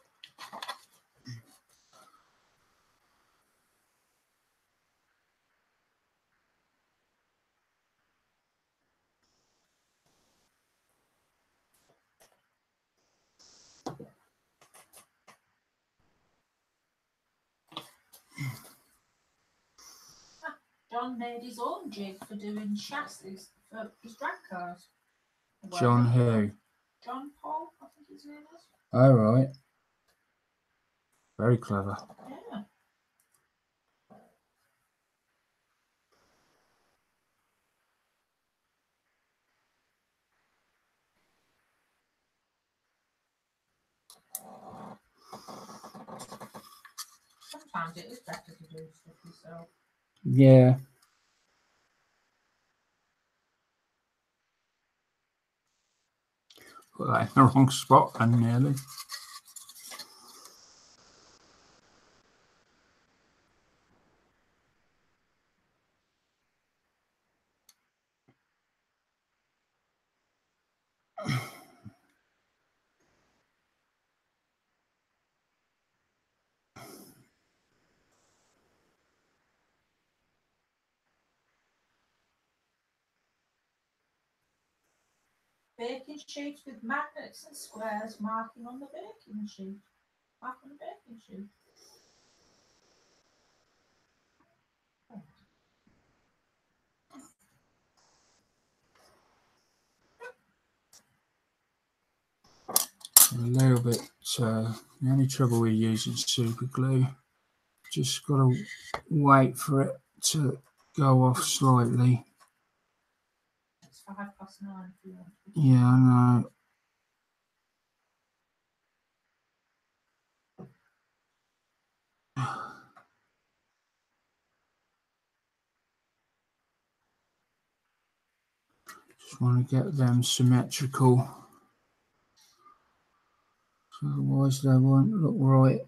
John made his own jig for doing chassis for his drag cars. John who? John Paul, I think his name is. Oh, right. Very clever. Yeah. Sometimes it is better to do stuff yourself. Yeah. Put that in the wrong spot and nearly. Baking sheets with magnets and squares marking on the baking sheet. Mark on the baking sheet. A little bit, the only trouble with using super glue, just got to wait for it to go off slightly. It's 9:05 if you want. Yeah, I know. Just want to get them symmetrical, so otherwise they won't look right.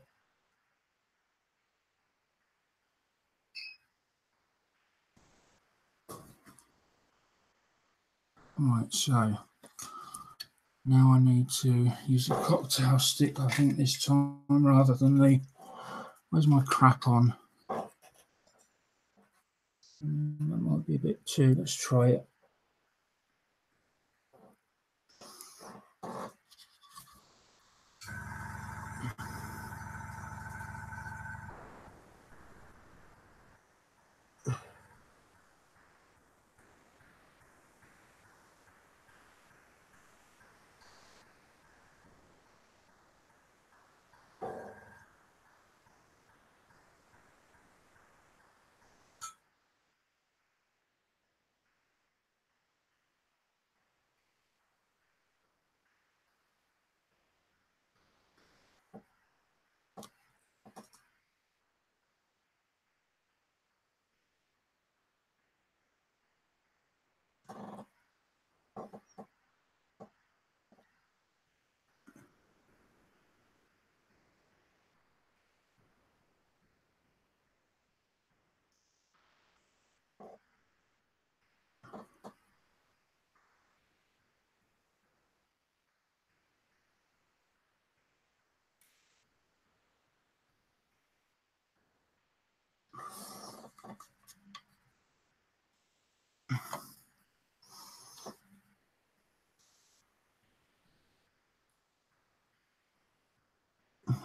Right, so now I need to use a cocktail stick, I think, this time, rather than the... Where's my crap on? That might be a bit too... Let's try it.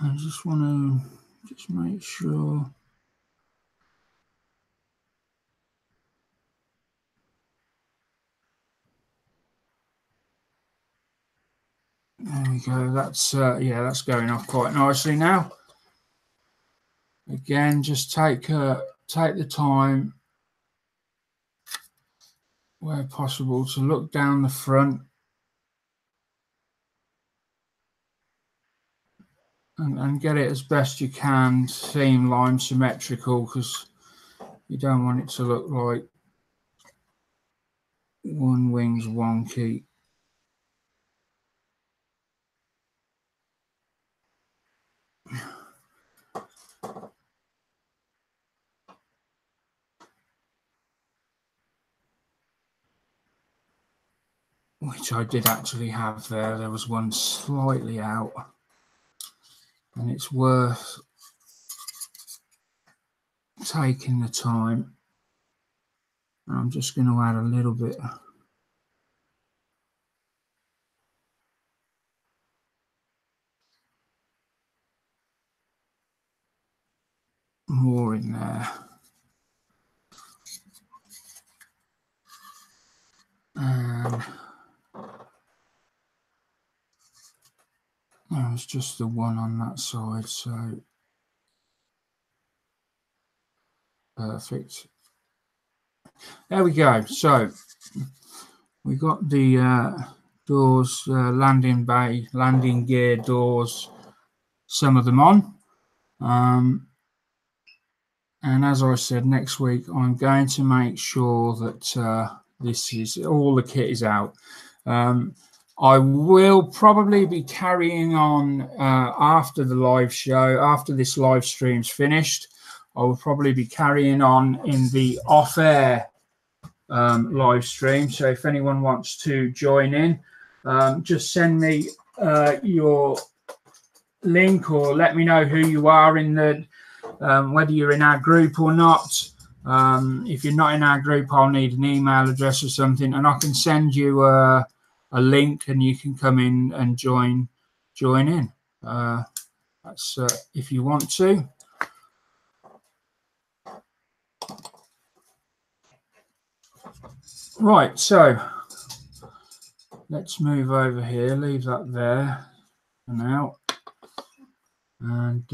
I just want to just make sure. There we go. That's yeah, that's going off quite nicely now. Again, just take the time where possible to look down the front and get it as best you can, seam line symmetrical, because you don't want it to look like one wing's wonky. Which I did actually have there. There was one slightly out, and it's worth taking the time. I'm just going to add a little bit more in there. And there was just the one on that side, so perfect. There we go. So we got the doors, landing bay, landing gear doors, some of them on. And as I said, next week I'm going to make sure that this is all the kit is out. I will probably be carrying on after the live show, after this live stream's finished. I will probably be carrying on in the off-air live stream. So if anyone wants to join in, just send me your link or let me know who you are in the whether you're in our group or not. If you're not in our group, I'll need an email address or something, and I can send you a link, and you can come in and join in. That's if you want to. Right, so let's move over here. Leave that there for now, and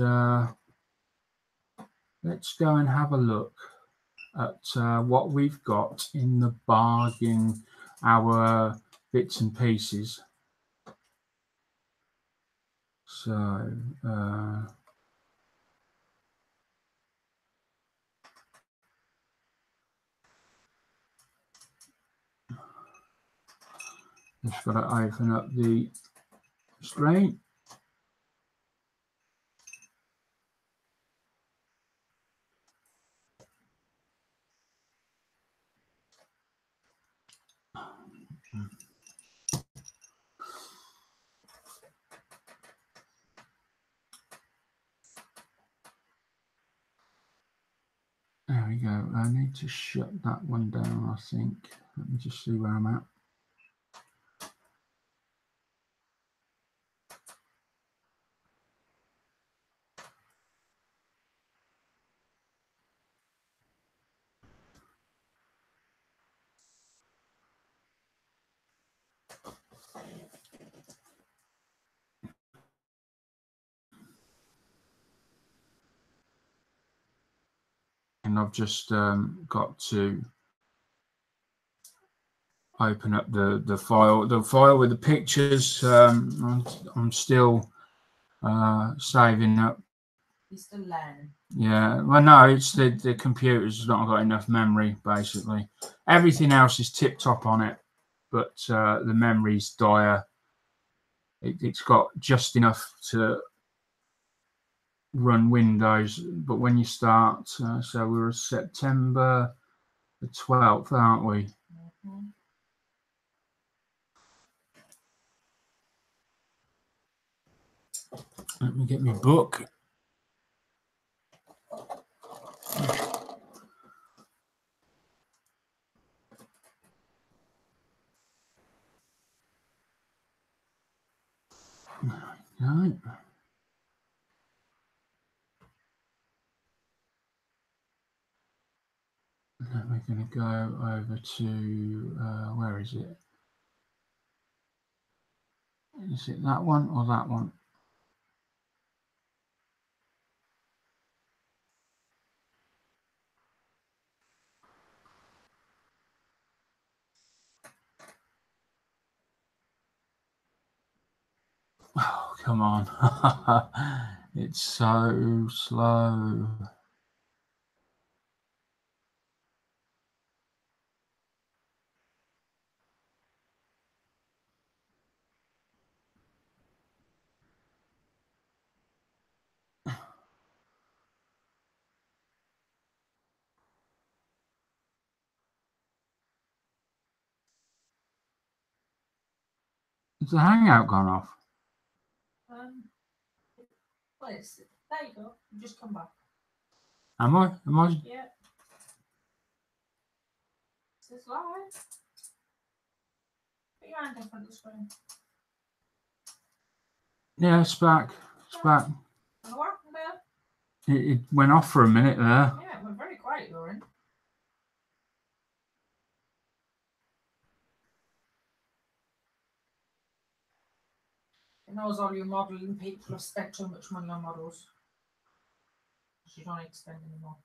let's go and have a look at what we've got in the bargain, our bits and pieces. So just got to open up the screen. we go. I need to shut that one down, I think. Let me just see where I'm at. And I've just got to open up the file with the pictures. I'm still saving up. You're still learning. Yeah, well, no, it's the computer's not got enough memory, basically. Everything else is tip-top on it, but the memory's dire. It's got just enough to run Windows, but when you start, so we're September the 12th, aren't we? Mm-hmm. Let me get my book. Right. Then we're going to go over to, where is it? Is it that one or that one? Oh, come on. It's so slow. Has the Hangout gone off? Well, there you go. You just come back. Am I? Yeah. This is live. Put your hand up on the screen. Yeah, it's back. It's back. And what happened there? It went off for a minute there. Yeah, it went very quiet, Lauren. It knows all your modelling people have spent too much money on models. You don't need to spend anymore.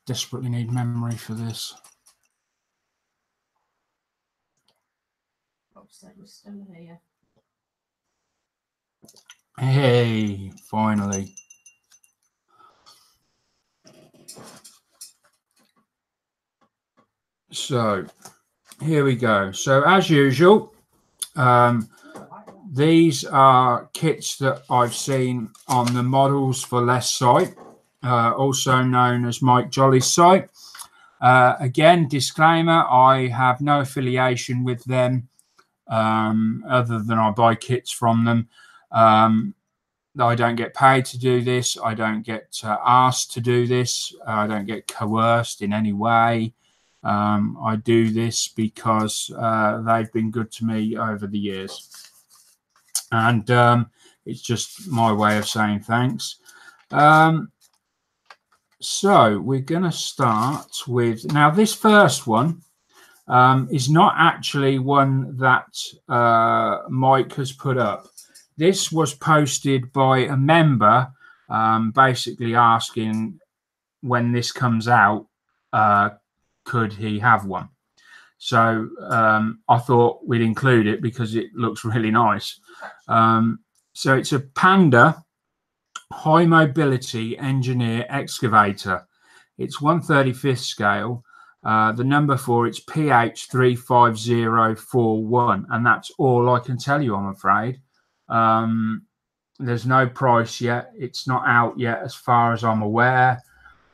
Desperately need memory for this. Bob said we're still here. Hey, finally. So here we go. So as usual, these are kits that I've seen on the Models for Less site, also known as Mike Jolly's site. Again, disclaimer, I have no affiliation with them other than I buy kits from them. I don't get paid to do this. I don't get asked to do this. I don't get coerced in any way. I do this because they've been good to me over the years. And it's just my way of saying thanks. So we're going to start with, now this first one is not actually one that Mike has put up. This was posted by a member basically asking when this comes out, could he have one? So I thought we'd include it because it looks really nice. So it's a Panda high mobility engineer excavator. It's 1/35 scale. The number for it's PH35041, and that's all I can tell you, I'm afraid. There's no price yet. It's not out yet as far as I'm aware.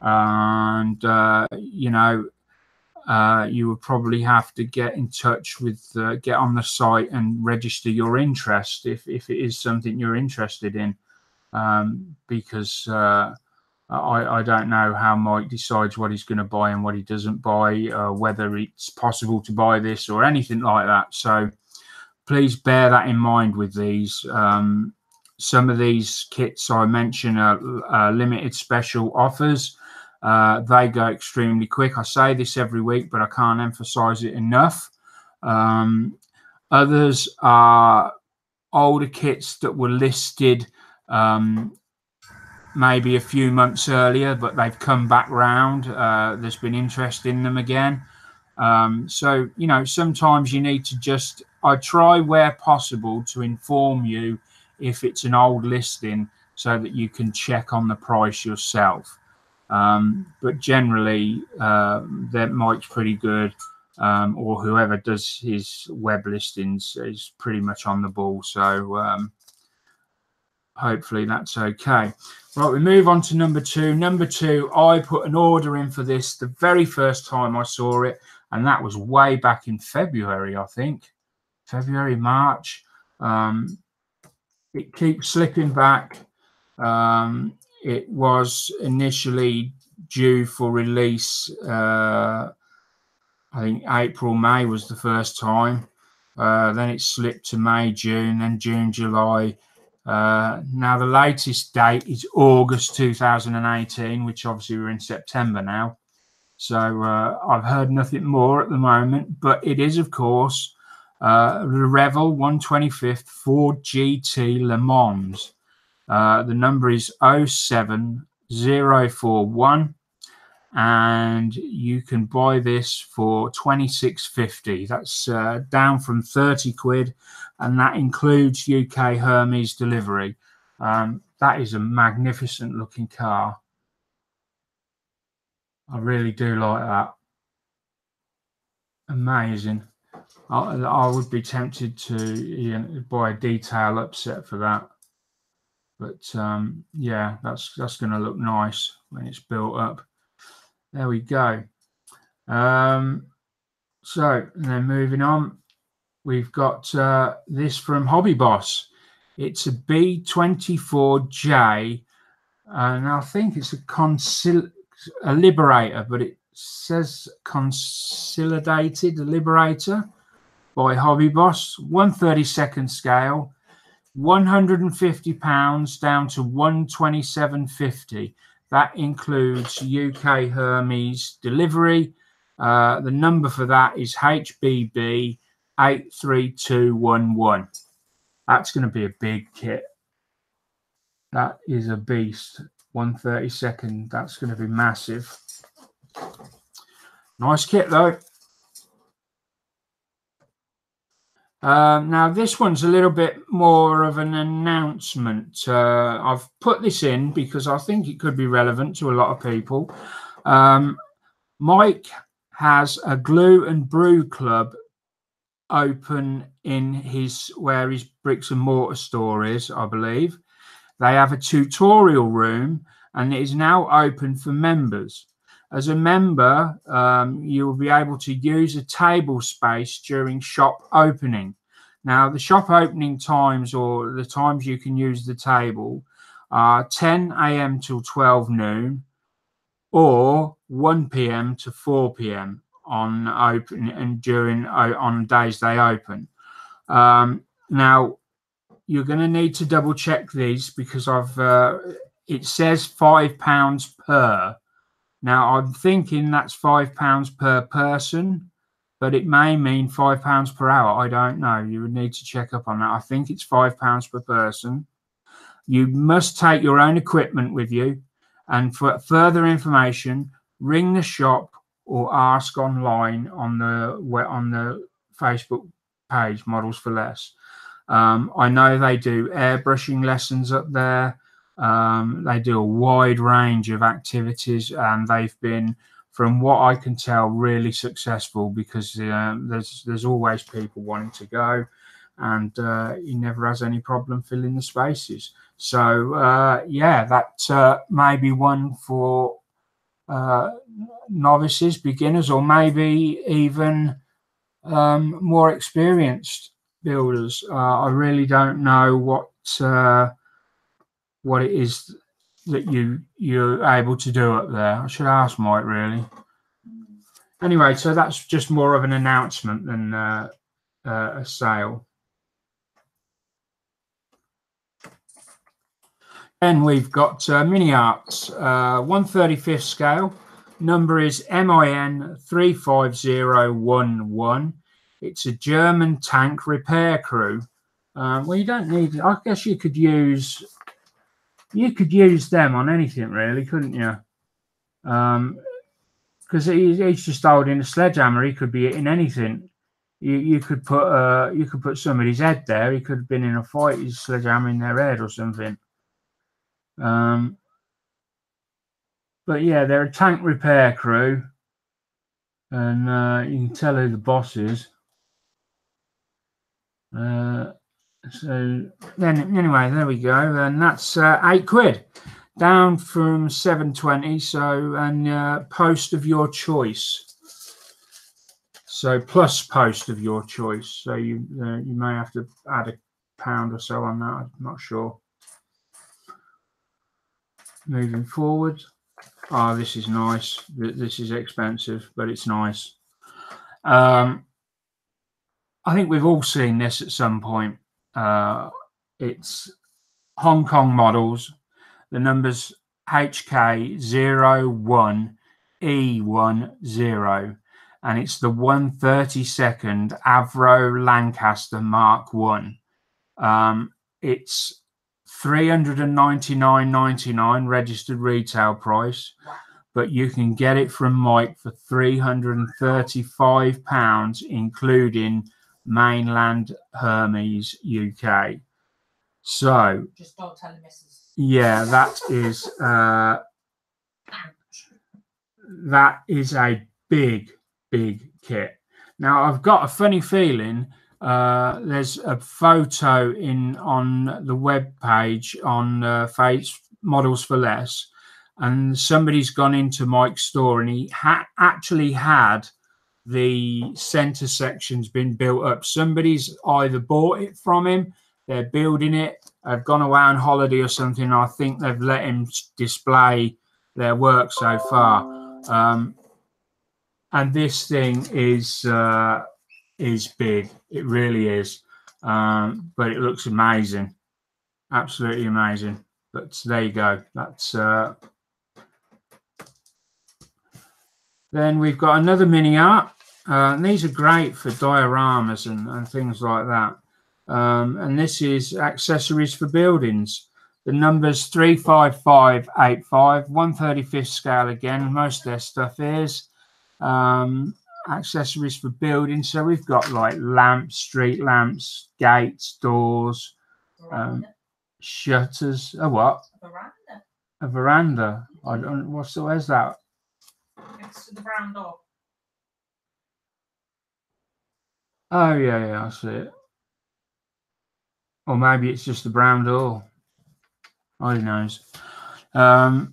And, you know, you would probably have to get in touch with, get on the site and register your interest if it is something you're interested in, because I don't know how Mike decides what he's going to buy and what he doesn't buy, whether it's possible to buy this or anything like that. So please bear that in mind with these. Some of these kits I mentioned are limited special offers. They go extremely quick. I say this every week, but I can't emphasize it enough. Others are older kits that were listed maybe a few months earlier, but they've come back round. There's been interest in them again. So, you know, sometimes you need to just, I try where possible to inform you if it's an old listing so that you can check on the price yourself. But generally, that Mike's pretty good, or whoever does his web listings is pretty much on the ball. So hopefully that's okay. Right, we move on to number two. Number two, I put an order in for this the very first time I saw it, and that was way back in February, I think. February, March. It keeps slipping back. It was initially due for release, I think April, May was the first time. Then it slipped to May, June, then June, July. Now the latest date is August 2018, which obviously we're in September now. So I've heard nothing more at the moment, but it is, of course, the Revel 125th Ford GT Le Mans. The number is 07041, and you can buy this for £26.50. That's down from 30 quid, and that includes UK Hermes delivery. That is a magnificent looking car. I really do like that. Amazing. I would be tempted to buy a detail upset for that, but yeah, that's going to look nice when it's built up. There we go. So then moving on, we've got this from Hobby Boss. It's a B24J, and I think it's a Liberator, but it says Consolidated Liberator by Hobby Boss, 1/32 scale, £150 down to £127.50. That includes UK Hermes delivery. The number for that is HBB 83211. That's going to be a big kit. That is a beast. 1/32. That's going to be massive. Nice kit though. Now this one's a little bit more of an announcement. I've put this in because I think it could be relevant to a lot of people. Mike has a glue and brew club open in where his bricks and mortar store is, I believe. They have a tutorial room, and it is now open for members. As a member, you will be able to use a table space during shop opening. Now, the shop opening times, or the times you can use the table, are 10 a.m. till 12 noon, or 1 p.m. to 4 p.m. on days they open. Now, you're going to need to double check these because it says £5 per. Now, I'm thinking that's £5 per person, but it may mean £5 per hour. I don't know. You would need to check up on that. I think it's £5 per person. You must take your own equipment with you. And for further information, ring the shop or ask online on the Facebook page, Models for Less. I know they do airbrushing lessons up there. They do a wide range of activities, and they've been from what I can tell, really successful, because there's always people wanting to go, and he never has any problem filling the spaces. So yeah, that may be one for novices, beginners, or maybe even more experienced builders. I really don't know what it is that you're able to do up there. I should ask Mike, really. Anyway, so that's just more of an announcement than a sale. Then we've got Mini Arts, 1/35 scale. Number is MIN 35011. It's a German tank repair crew. Well, you don't need. I guess you could use them on anything, really, couldn't you? Because he's just holding a sledgehammer. He could be hitting anything. You could put somebody's head there. He could have been in a fight. He's sledgehammering their head or something. But yeah, they're a tank repair crew, and you can tell who the boss is. So then, anyway, there we go, and that's £8, down from £7.20. So, and post of your choice. So plus post of your choice. So you may have to add £1 or so on that. I'm not sure. Moving forward. Oh, this is nice. This is expensive, but it's nice. I think we've all seen this at some point. It's Hong Kong models. The number's HK01E10, and it's the 1/32 Avro Lancaster Mark 1. It's $399.99 registered retail price, but you can get it from Mike for £335, including mainland Hermes, UK. So just don't tell him, Mrs. Yeah, that is a big kit. Now, I've got a funny feeling there's a photo on the web page on Face Models for Less, and somebody's gone into Mike's store, and he actually had the center sections been built up. Somebody's either bought it from him, they're building it, have gone away on holiday or something. I think they've let him display their work so far. And this thing is big. It really is. But it looks amazing. Absolutely amazing. But there you go. That's then we've got another mini art. And these are great for dioramas and things like that. And this is accessories for buildings. The number's 35585, 1/35 scale again. Most of their stuff is. Accessories for buildings. So we've got like lamps, street lamps, gates, doors, shutters. A what? A veranda. A veranda. I don't. Where's that? Next to the brown door. Oh yeah, I see it. Or maybe it's just the brown door. Who knows? So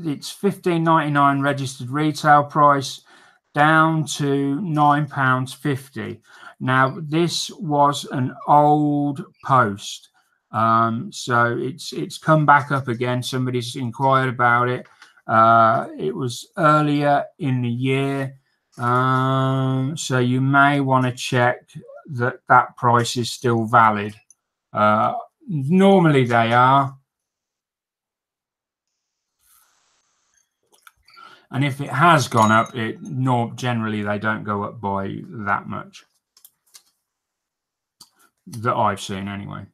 it's $15.99 registered retail price, down to £9.50. Now this was an old post, so it's come back up again. Somebody's inquired about it. It was earlier in the year, so you may want to check that price is still valid. Normally they are. And if it has gone up, generally they don't go up by that much. That I've seen anyway.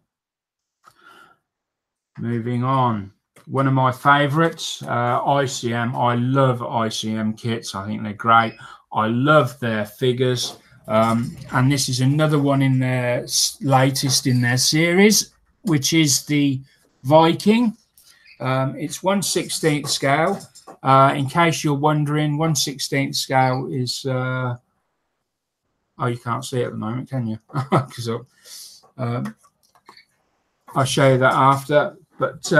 Moving on. One of my favourites, ICM. I love ICM kits. I think they're great. I love their figures. And this is another one in their latest in their series, which is the Viking. It's 1/16 scale. In case you're wondering, 1/16 scale is oh, you can't see it at the moment, can you? Because I'll show you that after. But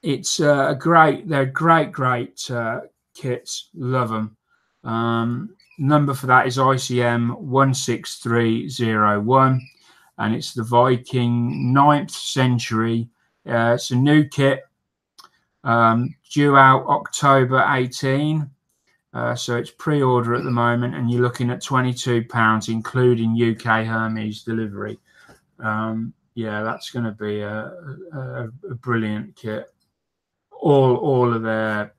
it's they're great kits. Love them. Number for that is ICM 16301, and it's the Viking 9th century. It's a new kit, due out October 18. So it's pre-order at the moment, and you're looking at £22, including UK Hermes delivery. Yeah, that's going to be a brilliant kit. All of their,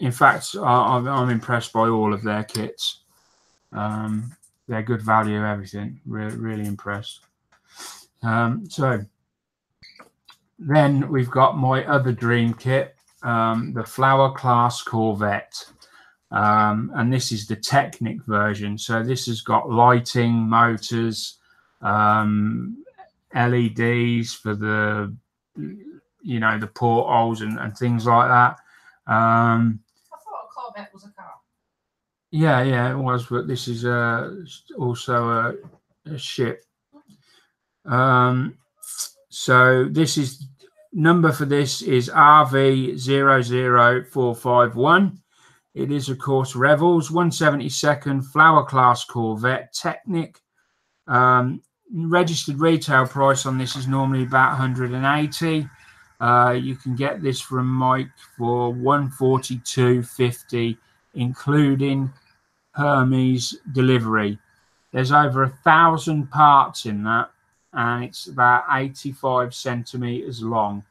in fact, I'm impressed by all of their kits. They're good value, everything. Really impressed. So then we've got my other dream kit, the Flower Class Corvette. And this is the Technic version. So this has got lighting, motors, LEDs for the, the portholes and things like that. I thought a Corvette was a car. Yeah, it was, but this is also a ship. So this is number for this is RV00451. It is, of course, Revels 172nd Flower Class Corvette Technic. Registered retail price on this is normally about 180. You can get this from Mike for 142.50, including Hermes delivery. There's over 1,000 parts in that, and it's about 85 centimeters long.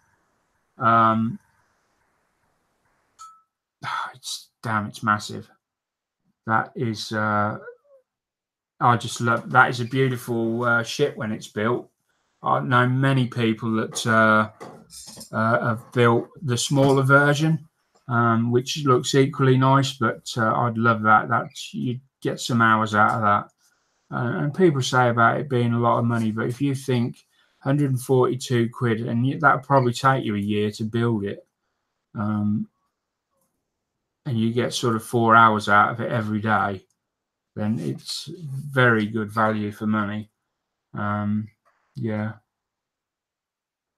It's massive. That is I just love that. Is a beautiful ship when it's built. I know many people that have built the smaller version, which looks equally nice, but I'd love that. You'd get some hours out of that. And people say about it being a lot of money, but if you think 142 quid, and that'll probably take you a year to build it, and you get sort of 4 hours out of it every day, then it's very good value for money. Yeah.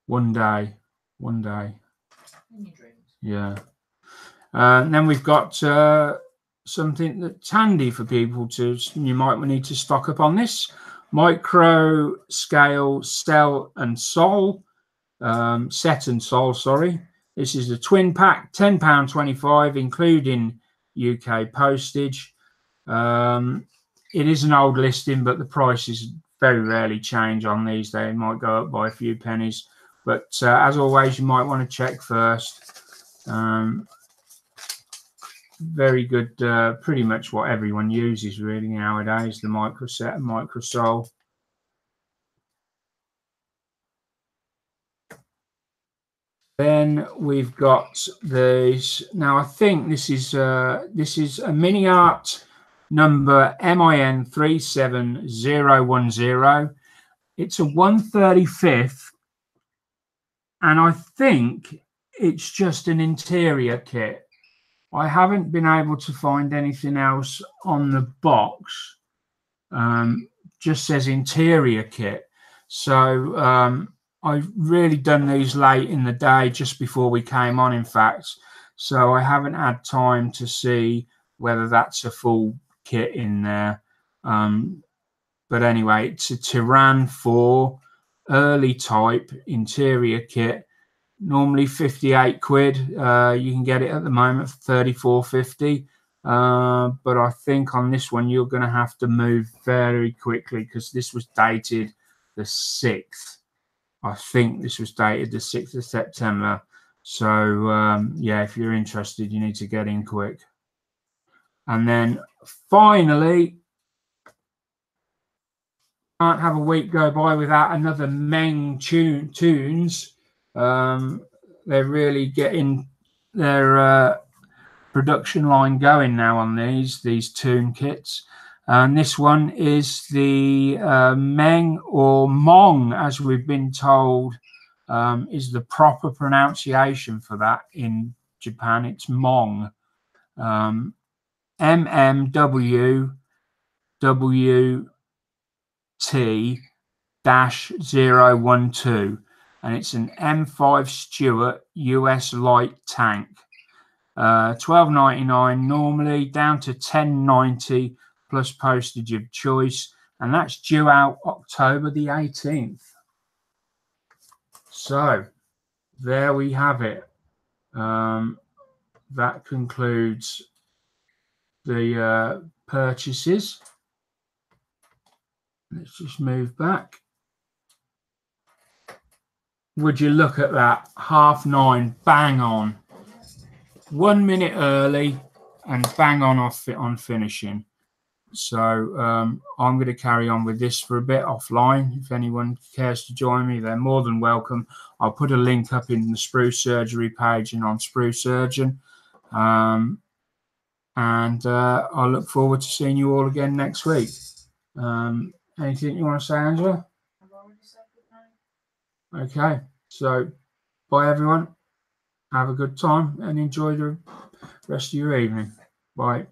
One day. In your dreams. Yeah. And then we've got something that's handy for people you might need to stock up on this. Micro scale cell and sol. Set and sol, sorry. This is a twin pack, £10.25, including UK postage. It is an old listing, but the prices very rarely change on these. They might go up by a few pennies, but as always, you might want to check first. Very good, pretty much what everyone uses really nowadays, the micro set and micro sol. Then we've got these. Now I think this is a mini art number MIN 37010. It's a 1/35th, and I think it's just an interior kit. I haven't been able to find anything else on the box. Just says interior kit. So I've really done these late in the day, just before we came on, in fact. So I haven't had time to see whether that's a full kit in there. But anyway, it's a Tyran 4 early type interior kit. Normally 58 quid. You can get it at the moment for 34.50. But I think on this one, you're going to have to move very quickly, because this was dated the 6th. I think this was dated the 6th of September. So, yeah, if you're interested, you need to get in quick. And then finally, can't have a week go by without another Meng tunes. They're really getting their production line going now on these tune kits. And this one is the Meng, or Mong, as we've been told is the proper pronunciation for that in Japan. It's Mong. MMWWT-012, and it's an M5 Stuart US light tank. $12.99 normally, down to $10.90 plus postage of choice, and that's due out October the 18th. So there we have it. That concludes the purchases. Let's just move back. Would you look at that? 9:30, bang on. 1 minute early and bang on finishing. So I'm going to carry on with this for a bit offline. If anyone cares to join me, they're more than welcome. I'll put a link up in the Sprue Surgery page and on Sprue Surgeon. And I look forward to seeing you all again next week. Anything you want to say, Angela? I've already said good night. Okay, so bye everyone. Have a good time and enjoy the rest of your evening. Bye.